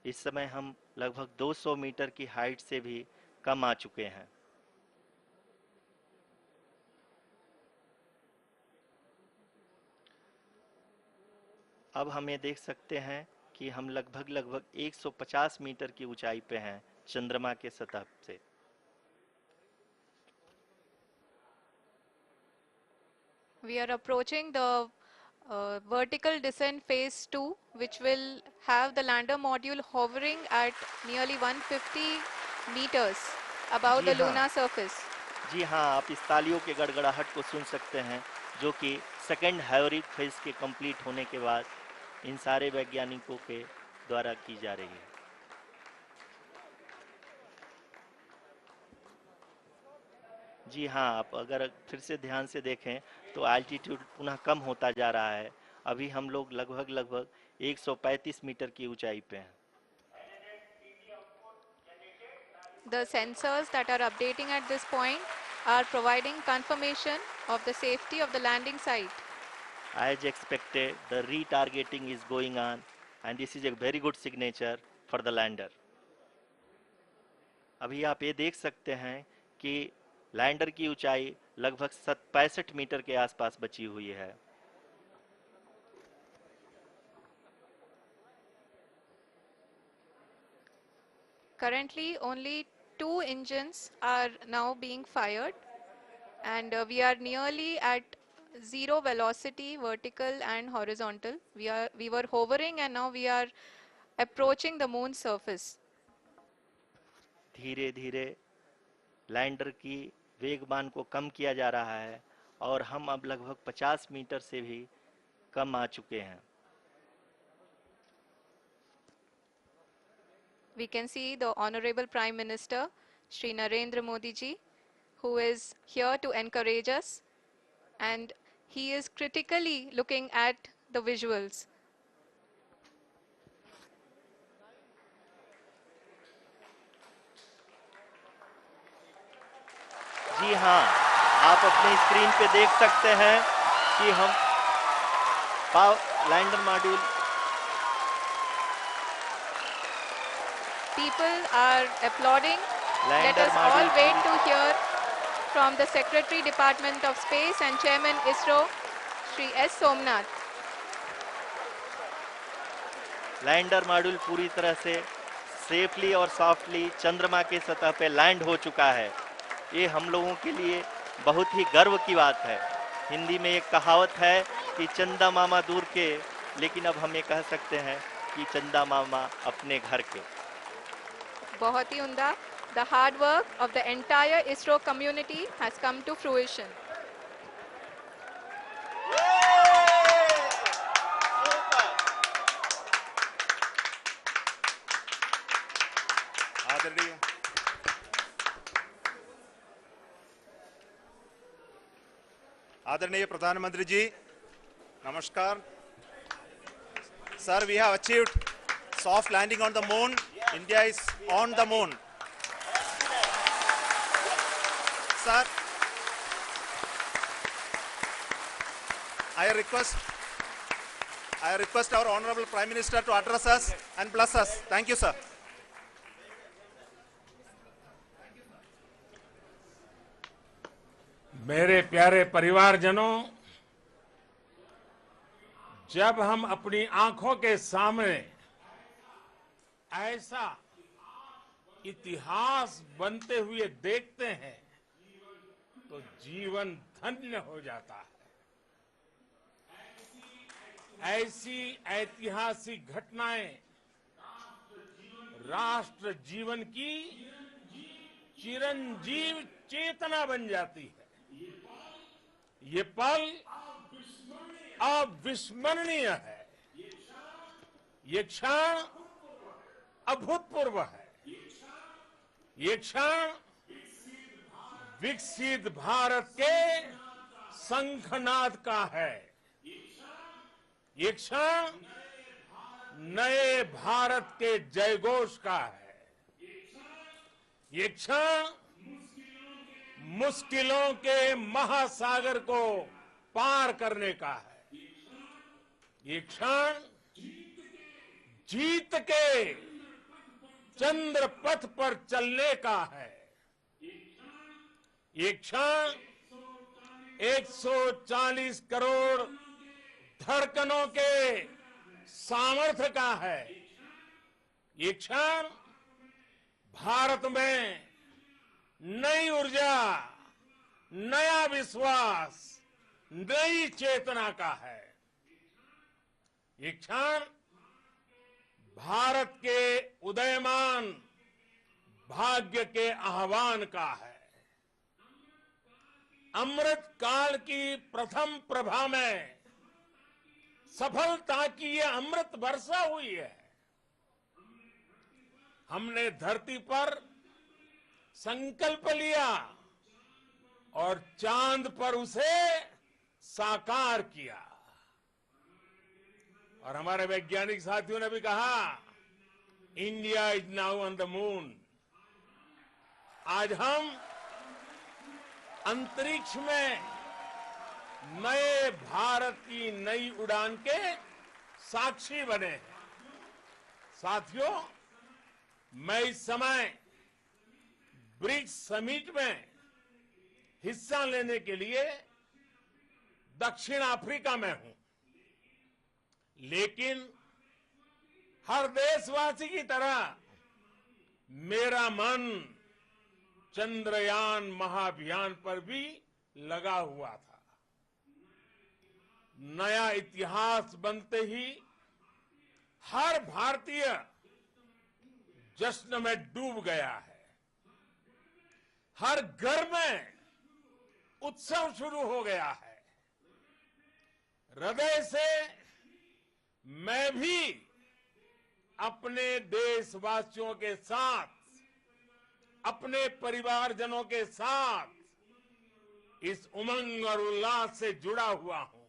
इस समय हम लगभग 200 मीटर की हाइट से भी कम आ चुके हैं। अब हम ये देख सकते हैं कि हम लगभग लगभग 150 मीटर की ऊंचाई पे हैं चंद्रमा के सतह से। We are approaching the vertical descent phase 2, which will have the lander module hovering at nearly 150 meters above ji the हाँ, lunar surface. जी हाँ, आप इस तालियों के गड़गड़ाहट को सुन सकते हैं, जो कि सेकंड हाइब्रिड फेज के कंप्लीट होने के बाद इन सारे वैज्ञानिकों के द्वारा की जा रही है। जी हाँ, आप अगर फिर से ध्यान से देखें तो एल्टीट्यूड पुनः कम होता जा रहा है। अभी हम लोग लगभग लगभग 135 मीटर की ऊंचाई पे हैं। The sensors that are updating at this point are providing confirmation of the safety of the landing site. As expected, the retargeting is going on, and this is a very good signature for the lander. अभी आप ये देख सकते हैं कि lander की ऊंचाई लगभग 65 मीटर के आसपास बची हुई है। Currently, only two engines are now being fired, and we are nearly at zero velocity, vertical and horizontal. We were hovering, and now we are approaching the moon's surface. धीरे धीरे लैंडर की वेगमान को कम किया जा रहा है और हम अब लगभग 50 मीटर से भी कम आ चुके हैं। We can see the Honorable Prime Minister, Shri Narendra Modi ji, who is here to encourage us, and he is critically looking at the visuals. जी हाँ, आप अपने स्क्रीन पे देख सकते हैं कि हम lander module People are applauding. Let lander us all module wait to hear from the Secretary Department of Space and Chairman ISRO, Shri S. Somnath. Lander module पूरी तरह से सेफली और सॉफ्टली चंद्रमा के सतह पे लैंड हो चुका है। ये हम लोगों के लिए बहुत ही गर्व की बात है। हिंदी में एक कहावत है कि चंदा मामा दूर के, लेकिन अब हम ये कह सकते हैं कि चंदा मामा अपने घर के। बहुत ही उम्दा. The hard work of the entire ISRO community has come to fruition. आदरणीय आदरणीय प्रधानमंत्री जी, नमस्कार। Sir, we have achieved soft landing on the moon. India is on the moon. Sir, I request our Honorable Prime Minister to address us and bless us. Thank you, sir. मेरे प्यारे परिवारजनों, जब हम अपनी आंखों के सामने ऐसा इतिहास बनते हुए देखते हैं तो जीवन धन्य हो जाता है। ऐसी ऐतिहासिक घटनाएं राष्ट्र जीवन की चिरंजीव चेतना बन जाती है। ये पल अविस्मरणीय है। ये क्षण अभूतपूर्व है। ये क्षण विकसित भारत के शंखनाद का है। ये क्षण नए भारत के जयघोष का है। ये क्षण मुश्किलों के महासागर को पार करने का है। ये क्षण जीत के चंद्र पथ पर चलने का है। ये क्षण 140 करोड़ धड़कनों के सामर्थ्य का है। ये क्षण भारत में नई ऊर्जा, नया विश्वास, नई चेतना का है। ये क्षण भारत के उदयमान भाग्य के आह्वान का है। अमृत काल की प्रथम प्रभा में सफलता की ये अमृत वर्षा हुई है। हमने धरती पर संकल्प लिया और चांद पर उसे साकार किया। और हमारे वैज्ञानिक साथियों ने भी कहा, India is now on the moon. आज हम अंतरिक्ष में नए भारत की नई उड़ान के साक्षी बने हैं। साथियों, मैं इस समय ब्रिक्स समिट में हिस्सा लेने के लिए दक्षिण अफ्रीका में हूं, लेकिन हर देशवासी की तरह मेरा मन चंद्रयान महाअभियान पर भी लगा हुआ था। नया इतिहास बनते ही हर भारतीय जश्न में डूब गया है। हर घर में उत्सव शुरू हो गया है। हृदय से मैं भी अपने देशवासियों के साथ, अपने परिवारजनों के साथ इस उमंग और उल्लास से जुड़ा हुआ हूं।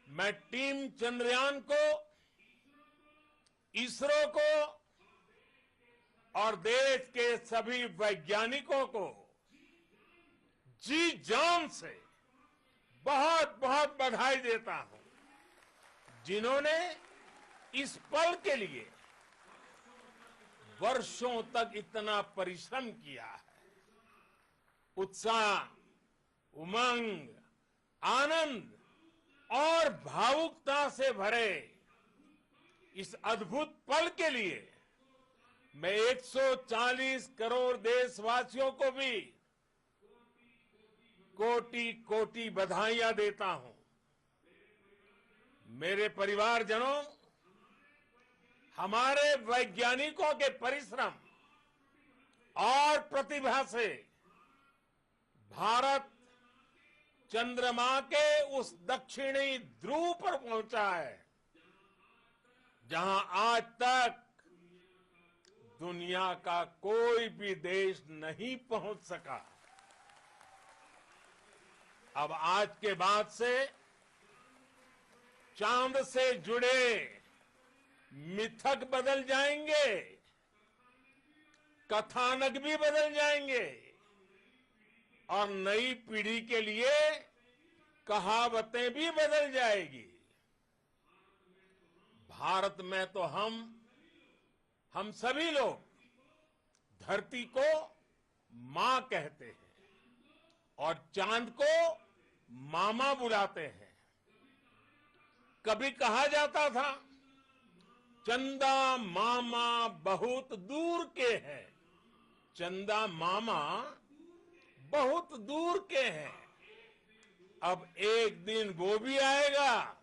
मैं टीम चंद्रयान को, इसरो को और देश के सभी वैज्ञानिकों को जी जान से बहुत बहुत बधाई देता हूं, जिन्होंने इस पल के लिए वर्षों तक इतना परिश्रम किया है। उत्साह, उमंग, आनंद और भावुकता से भरे इस अद्भुत पल के लिए मैं 140 करोड़ देशवासियों को भी कोटि कोटि बधाइयां देता हूं। मेरे परिवारजनों, हमारे वैज्ञानिकों के परिश्रम और प्रतिभा से भारत चंद्रमा के उस दक्षिणी ध्रुव पर पहुंचा है, जहां आज तक दुनिया का कोई भी देश नहीं पहुंच सका। अब आज के बाद से चांद से जुड़े मिथक बदल जाएंगे, कथानक भी बदल जाएंगे और नई पीढ़ी के लिए कहावतें भी बदल जाएगी। भारत में तो हम सभी लोग धरती को मां कहते हैं और चांद को मामा बुलाते हैं। कभी कहा जाता था, चंदा मामा बहुत दूर के हैं। चंदा मामा बहुत दूर के हैं। अब एक दिन वो भी आएगा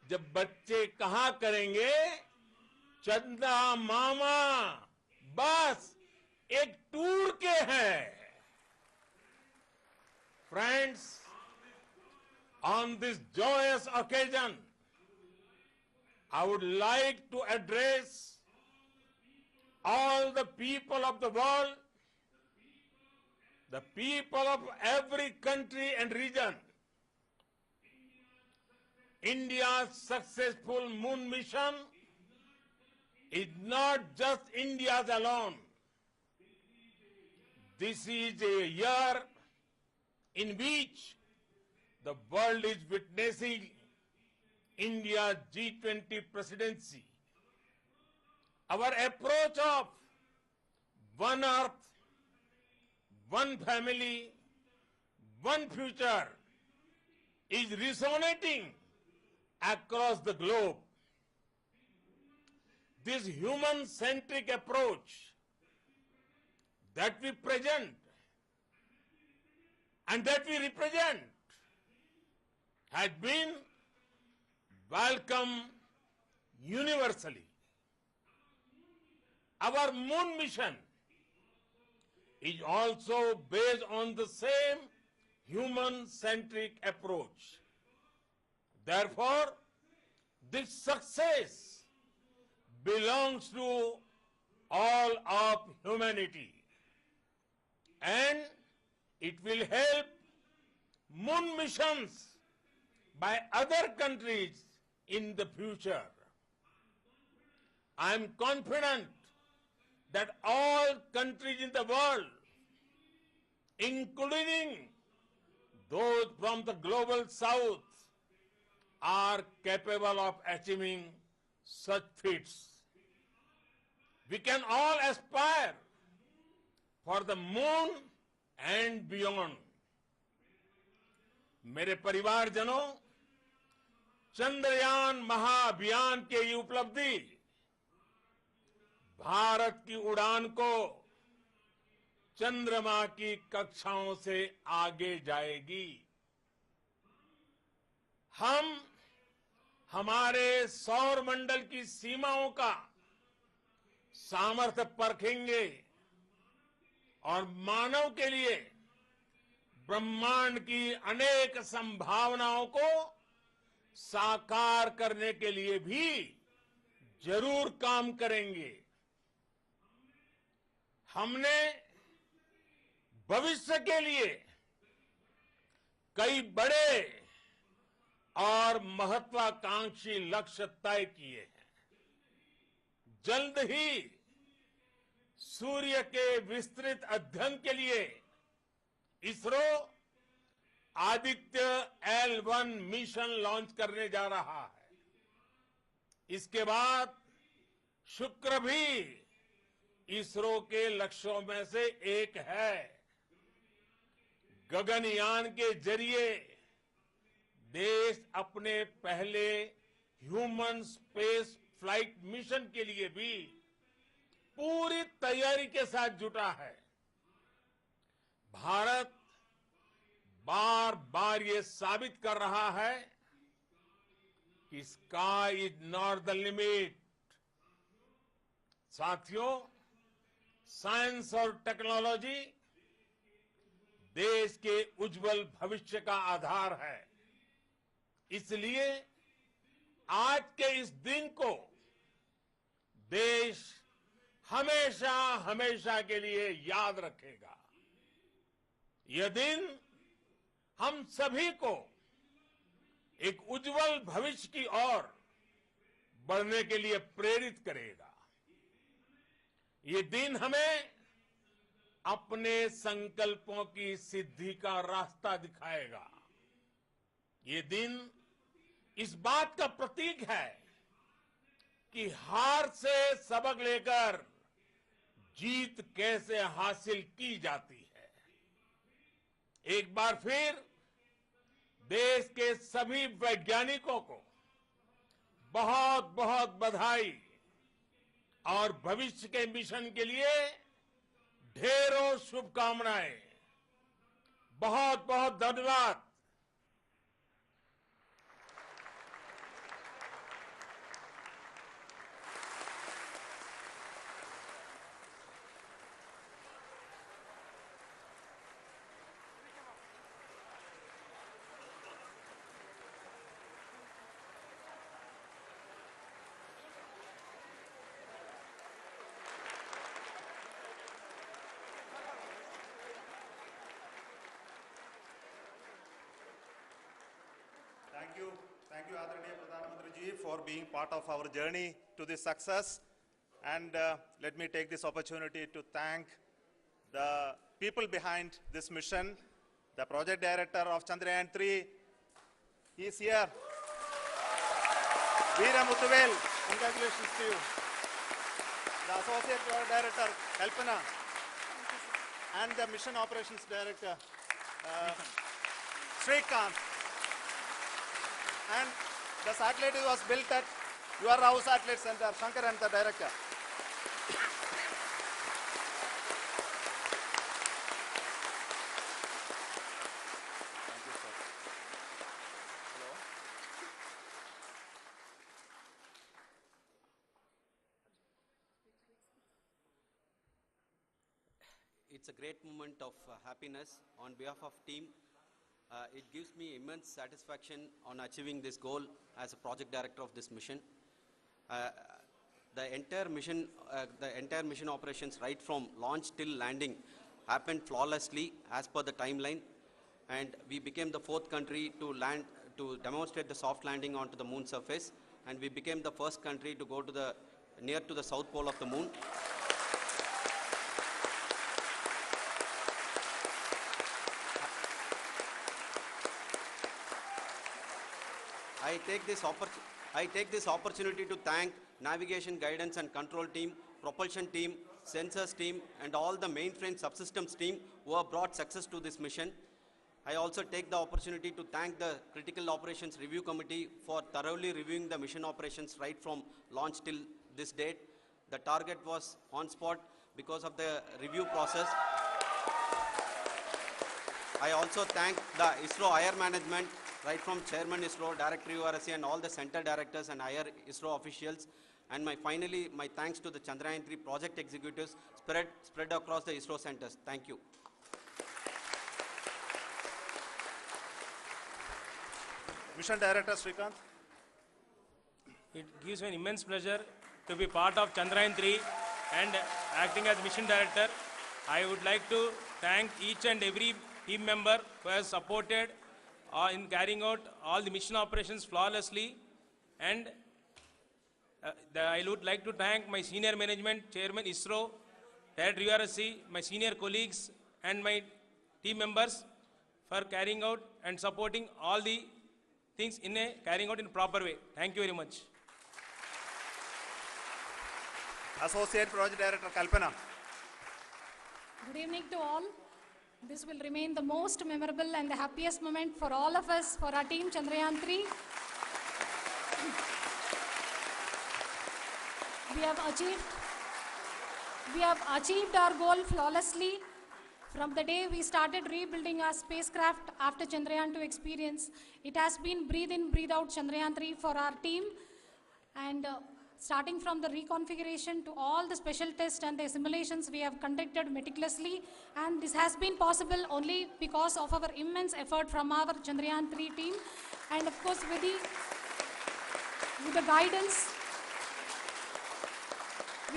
जब बच्चे कहा करेंगे, चंदा मामा बस एक टूर के हैं। Friends, on this joyous occasion, I would like to address all the people of the world, the people of every country and region. India's successful moon mission is not just India's alone. This is a year in which the world is witnessing India's G20 presidency. Our approach of one earth, one family, one future is resonating across the globe. This human-centric approach that we present and that we represent had been welcome universally. Our moon mission is also based on the same human-centric approach. Therefore, this success belongs to all of humanity, and it will help moon missions by other countries in the future. I am confident that all countries in the world, including those from the global south, are capable of achieving such feats. We can all aspire for the moon and beyond. मेरे परिवारजनों, चंद्रयान महाअभियान के ये उपलब्धि भारत की उड़ान को चंद्रमा की कक्षाओं से आगे जाएगी। हम हमारे सौर मंडल की सीमाओं का सामर्थ्य परखेंगे और मानव के लिए ब्रह्मांड की अनेक संभावनाओं को साकार करने के लिए भी जरूर काम करेंगे। हमने भविष्य के लिए कई बड़े और महत्वाकांक्षी लक्ष्य तय किए हैं। जल्द ही सूर्य के विस्तृत अध्ययन के लिए ISRO Aditya L1 mission launch करने जा रहा है। इसके बाद शुक्र भी इसरो के लक्ष्यों में से एक है। गगनयान के जरिए देश अपने पहले ह्यूमन स्पेस फ्लाइट मिशन के लिए भी पूरी तैयारी के साथ जुटा है। भारत बार बार ये साबित कर रहा है कि sky is not the limit. साथियों, साइंस और टेक्नोलॉजी देश के उज्जवल भविष्य का आधार है। इसलिए आज के इस दिन को देश हमेशा हमेशा के लिए याद रखेगा। यह दिन हम सभी को एक उज्जवल भविष्य की ओर बढ़ने के लिए प्रेरित करेगा। ये दिन हमें अपने संकल्पों की सिद्धि का रास्ता दिखाएगा। ये दिन इस बात का प्रतीक है कि हार से सबक लेकर जीत कैसे हासिल की जाती है। एक बार फिर देश के सभी वैज्ञानिकों को बहुत बहुत बधाई और भविष्य के मिशन के लिए ढेरों शुभकामनाएं। बहुत बहुत धन्यवाद। Thank you, Adharaniya Pradhan Mantri ji, for being part of our journey to this success. And let me take this opportunity to thank the people behind this mission. The project director of Chandrayaan 3, he is here. Veera Muthuvel, congratulations to you. The associate project director, Kalpana, and the mission operations director, Srikanth. And the satellite was built at your house satellite center, Shankar and the director. Thank you, sir. Hello. It's a great moment of happiness on behalf of team. It gives me immense satisfaction on achieving this goal as a project director of this mission. Uh, the entire mission operations right from launch till landing happened flawlessly as per the timeline, and we became the 4th country to land, to demonstrate the soft landing onto the moon surface, and we became the first country to go to the near to the south pole of the moon. I take this opportunity to thank navigation, guidance and control team, propulsion team, sensors team and all the mainframe subsystems team who have brought success to this mission. I also take the opportunity to thank the Critical Operations Review Committee for thoroughly reviewing the mission operations right from launch till this date. The target was on spot because of the review process. I also thank the ISRO higher management, right from Chairman ISRO, Director URSC and all the center directors and higher ISRO officials. And finally, my thanks to the Chandrayaan 3 project executives spread across the ISRO centers. Thank you. Mission Director Srikanth. It gives me an immense pleasure to be part of Chandrayaan 3 and acting as Mission Director. I would like to thank each and every team member who has supported in carrying out all the mission operations flawlessly. And I would like to thank my senior management, Chairman ISRO, Director URSC, my senior colleagues and my team members for carrying out and supporting all the things carrying out in a proper way. Thank you very much. Associate Project Director Kalpana. Good evening to all. This will remain the most memorable and the happiest moment for all of us, for our team Chandrayaan 3. We have achieved our goal flawlessly. From the day we started rebuilding our spacecraft after Chandrayaan 2 experience, it has been breathe in, breathe out Chandrayaan 3 for our team. And starting from the reconfiguration to all the special tests and the simulations we have conducted meticulously. And this has been possible only because of our immense effort from our Chandrayaan 3 team. And of course with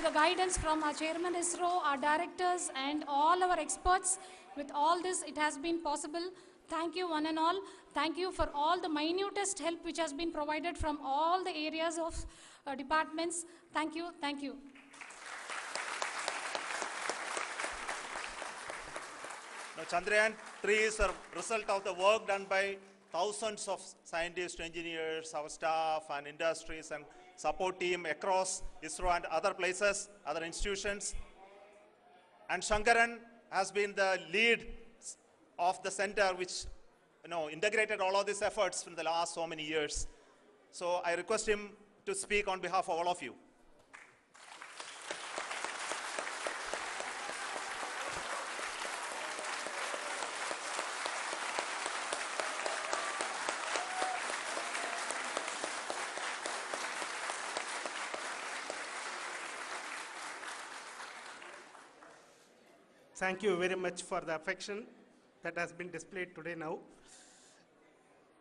the guidance from our Chairman ISRO, our directors and all our experts. With all this, it has been possible. Thank you one and all. Thank you for all the minutest help which has been provided from all the areas of departments. Thank you. Thank you. Now, Chandrayaan 3 is a result of the work done by thousands of scientists, engineers, our staff and industries and support team across ISRO and other places, other institutions. And Shankaran has been the lead of the center which integrated all of these efforts in the last so many years. So I request him to speak on behalf of all of you. Thank you very much for the affection that has been displayed today now.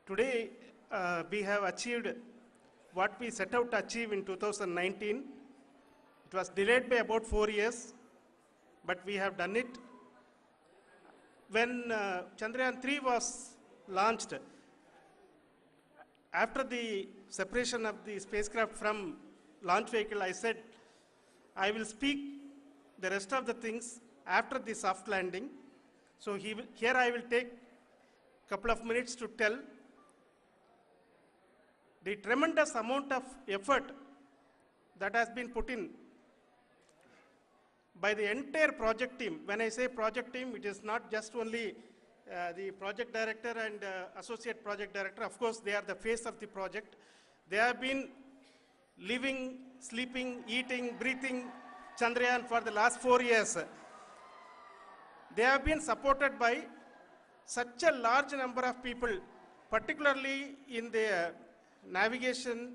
Today, we have achieved what we set out to achieve in 2019. It was delayed by about 4 years, but we have done it. When Chandrayaan 3 was launched, after the separation of the spacecraft from launch vehicle, I said, I will speak the rest of the things after the soft landing. So here I will take a couple of minutes to tell the tremendous amount of effort that has been put in by the entire project team. When I say project team, it is not just only the project director and associate project director. Of course, they are the face of the project. They have been living, sleeping, eating, breathing Chandrayaan for the last 4 years. They have been supported by such a large number of people, particularly in the navigation,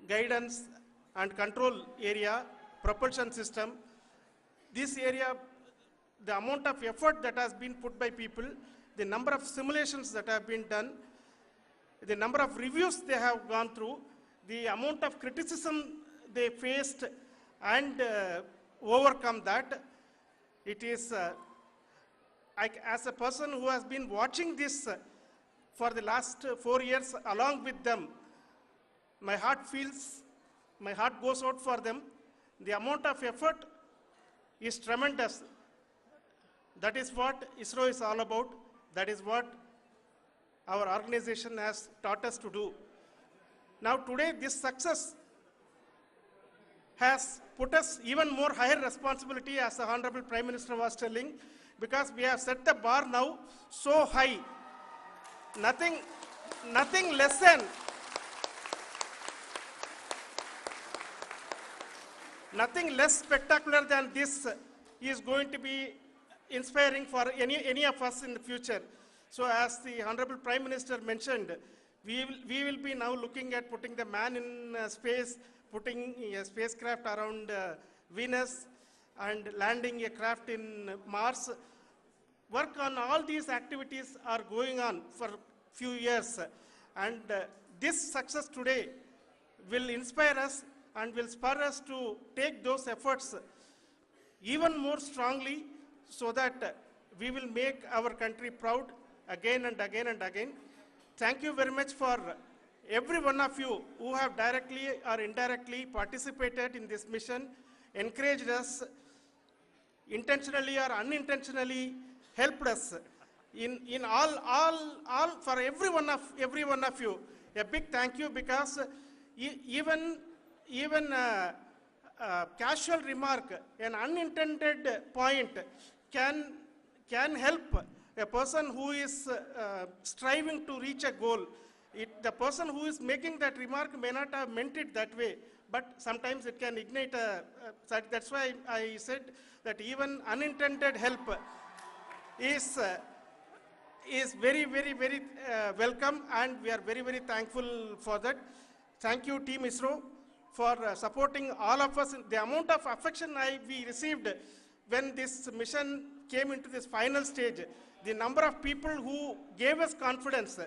guidance and control area, propulsion system. This area the amount of effort that has been put by people, the number of simulations that have been done, the number of reviews they have gone through, the amount of criticism they faced and overcome that. It is, as a person who has been watching this for the last 4 years along with them, my heart goes out for them. The amount of effort is tremendous. That is what ISRO is all about. That is what our organization has taught us to do. Now today, this success has put us even more higher responsibility, as the Honorable Prime Minister was telling, because we have set the bar now so high. Nothing less than nothing less spectacular than this is going to be inspiring for any of us in the future. So as the Honorable Prime Minister mentioned, we will be now looking at putting the man in space, putting a spacecraft around Venus and landing a craft in Mars. Work on all these activities are going on for few years. And this success today will inspire us and will spur us to take those efforts even more strongly, so that we will make our country proud again and again and again. Thank you very much for every one of you who have directly or indirectly participated in this mission, encouraged us, intentionally or unintentionally helped us in all for every one of you. A big thank you, because even casual remark, an unintended point can help a person who is striving to reach a goal. The person who is making that remark may not have meant it that way, but sometimes it can ignite that's why I said that even unintended help is very, very, very welcome, and we are very, very thankful for that. Thank you, Team ISRO, for supporting all of us. The amount of affection we received when this mission came into this final stage, the number of people who gave us confidence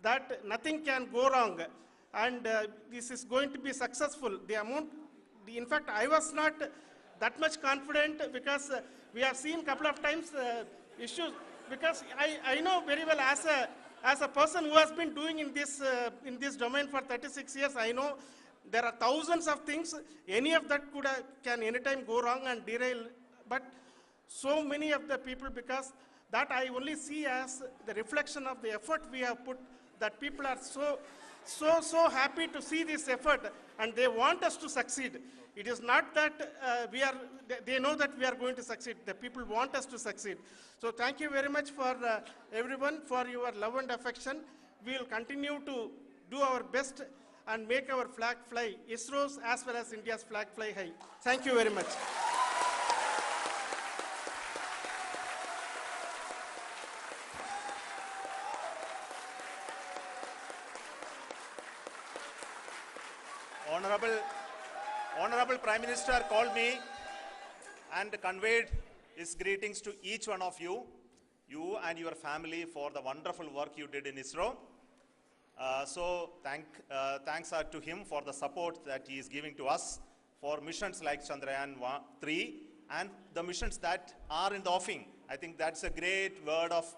that nothing can go wrong and this is going to be successful. In fact, I was not that much confident, because we have seen a couple of times issues, because I know very well, as a person who has been doing in this domain for 36 years, I know there are thousands of things. Any of that can anytime go wrong and derail. But so many of the people, because that I only see as the reflection of the effort we have put, that people are so happy to see this effort and they want us to succeed. It is not that they know that we are going to succeed. The people want us to succeed. So thank you very much for everyone for your love and affection. We will continue to do our best and make our flag fly, ISRO's as well as India's flag fly high. Thank you very much. Honorable Prime Minister called me and conveyed his greetings to each one of you and your family, for the wonderful work you did in ISRO. So thanks are to him for the support that he is giving to us for missions like Chandrayaan 3 and the missions that are in the offing. I think that's a great word of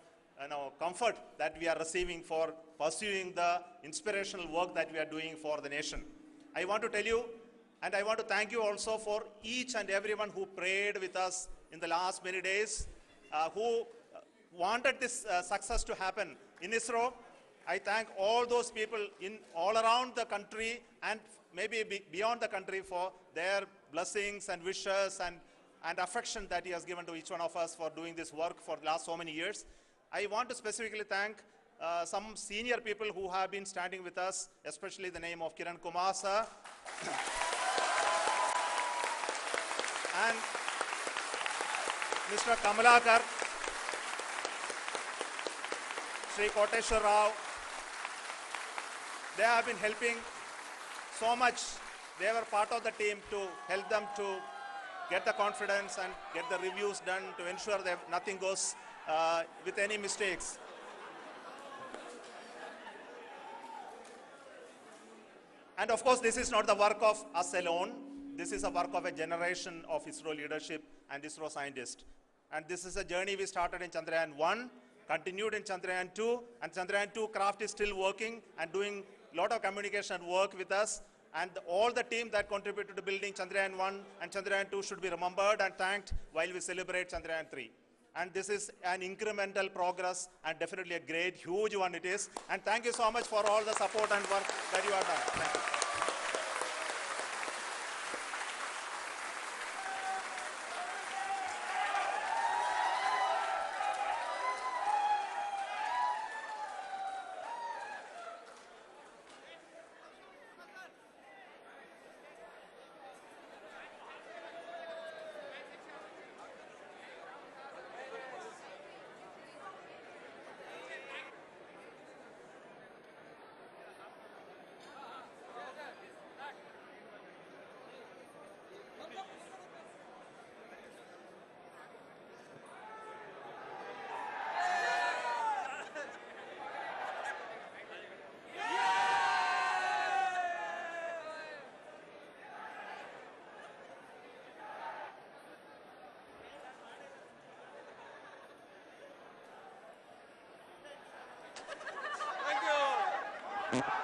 comfort that we are receiving for pursuing the inspirational work that we are doing for the nation. I want to tell you, and I want to thank you also for each and everyone who prayed with us in the last many days, who wanted this success to happen in ISRO. I thank all those people all around the country and maybe beyond the country for their blessings and wishes and affection that he has given to each one of us for doing this work for the last so many years. I want to specifically thank some senior people who have been standing with us, especially the name of Kiran Kumar sir and Mr. Kamalakar, Sri Koteshwar Rao. They have been helping so much. They were part of the team to help them to get the confidence and get the reviews done to ensure that nothing goes with any mistakes. And of course, this is not the work of us alone. This is a work of a generation of ISRO leadership and ISRO scientists. And this is a journey we started in Chandrayaan 1, continued in Chandrayaan 2, and Chandrayaan 2 craft is still working and doing a lot of communication work with us. And all the team that contributed to building Chandrayaan 1 and Chandrayaan 2 should be remembered and thanked while we celebrate Chandrayaan 3. And this is an incremental progress and definitely a great, huge one it is. And thank you so much for all the support and work that you have done. Thank you. Thank you.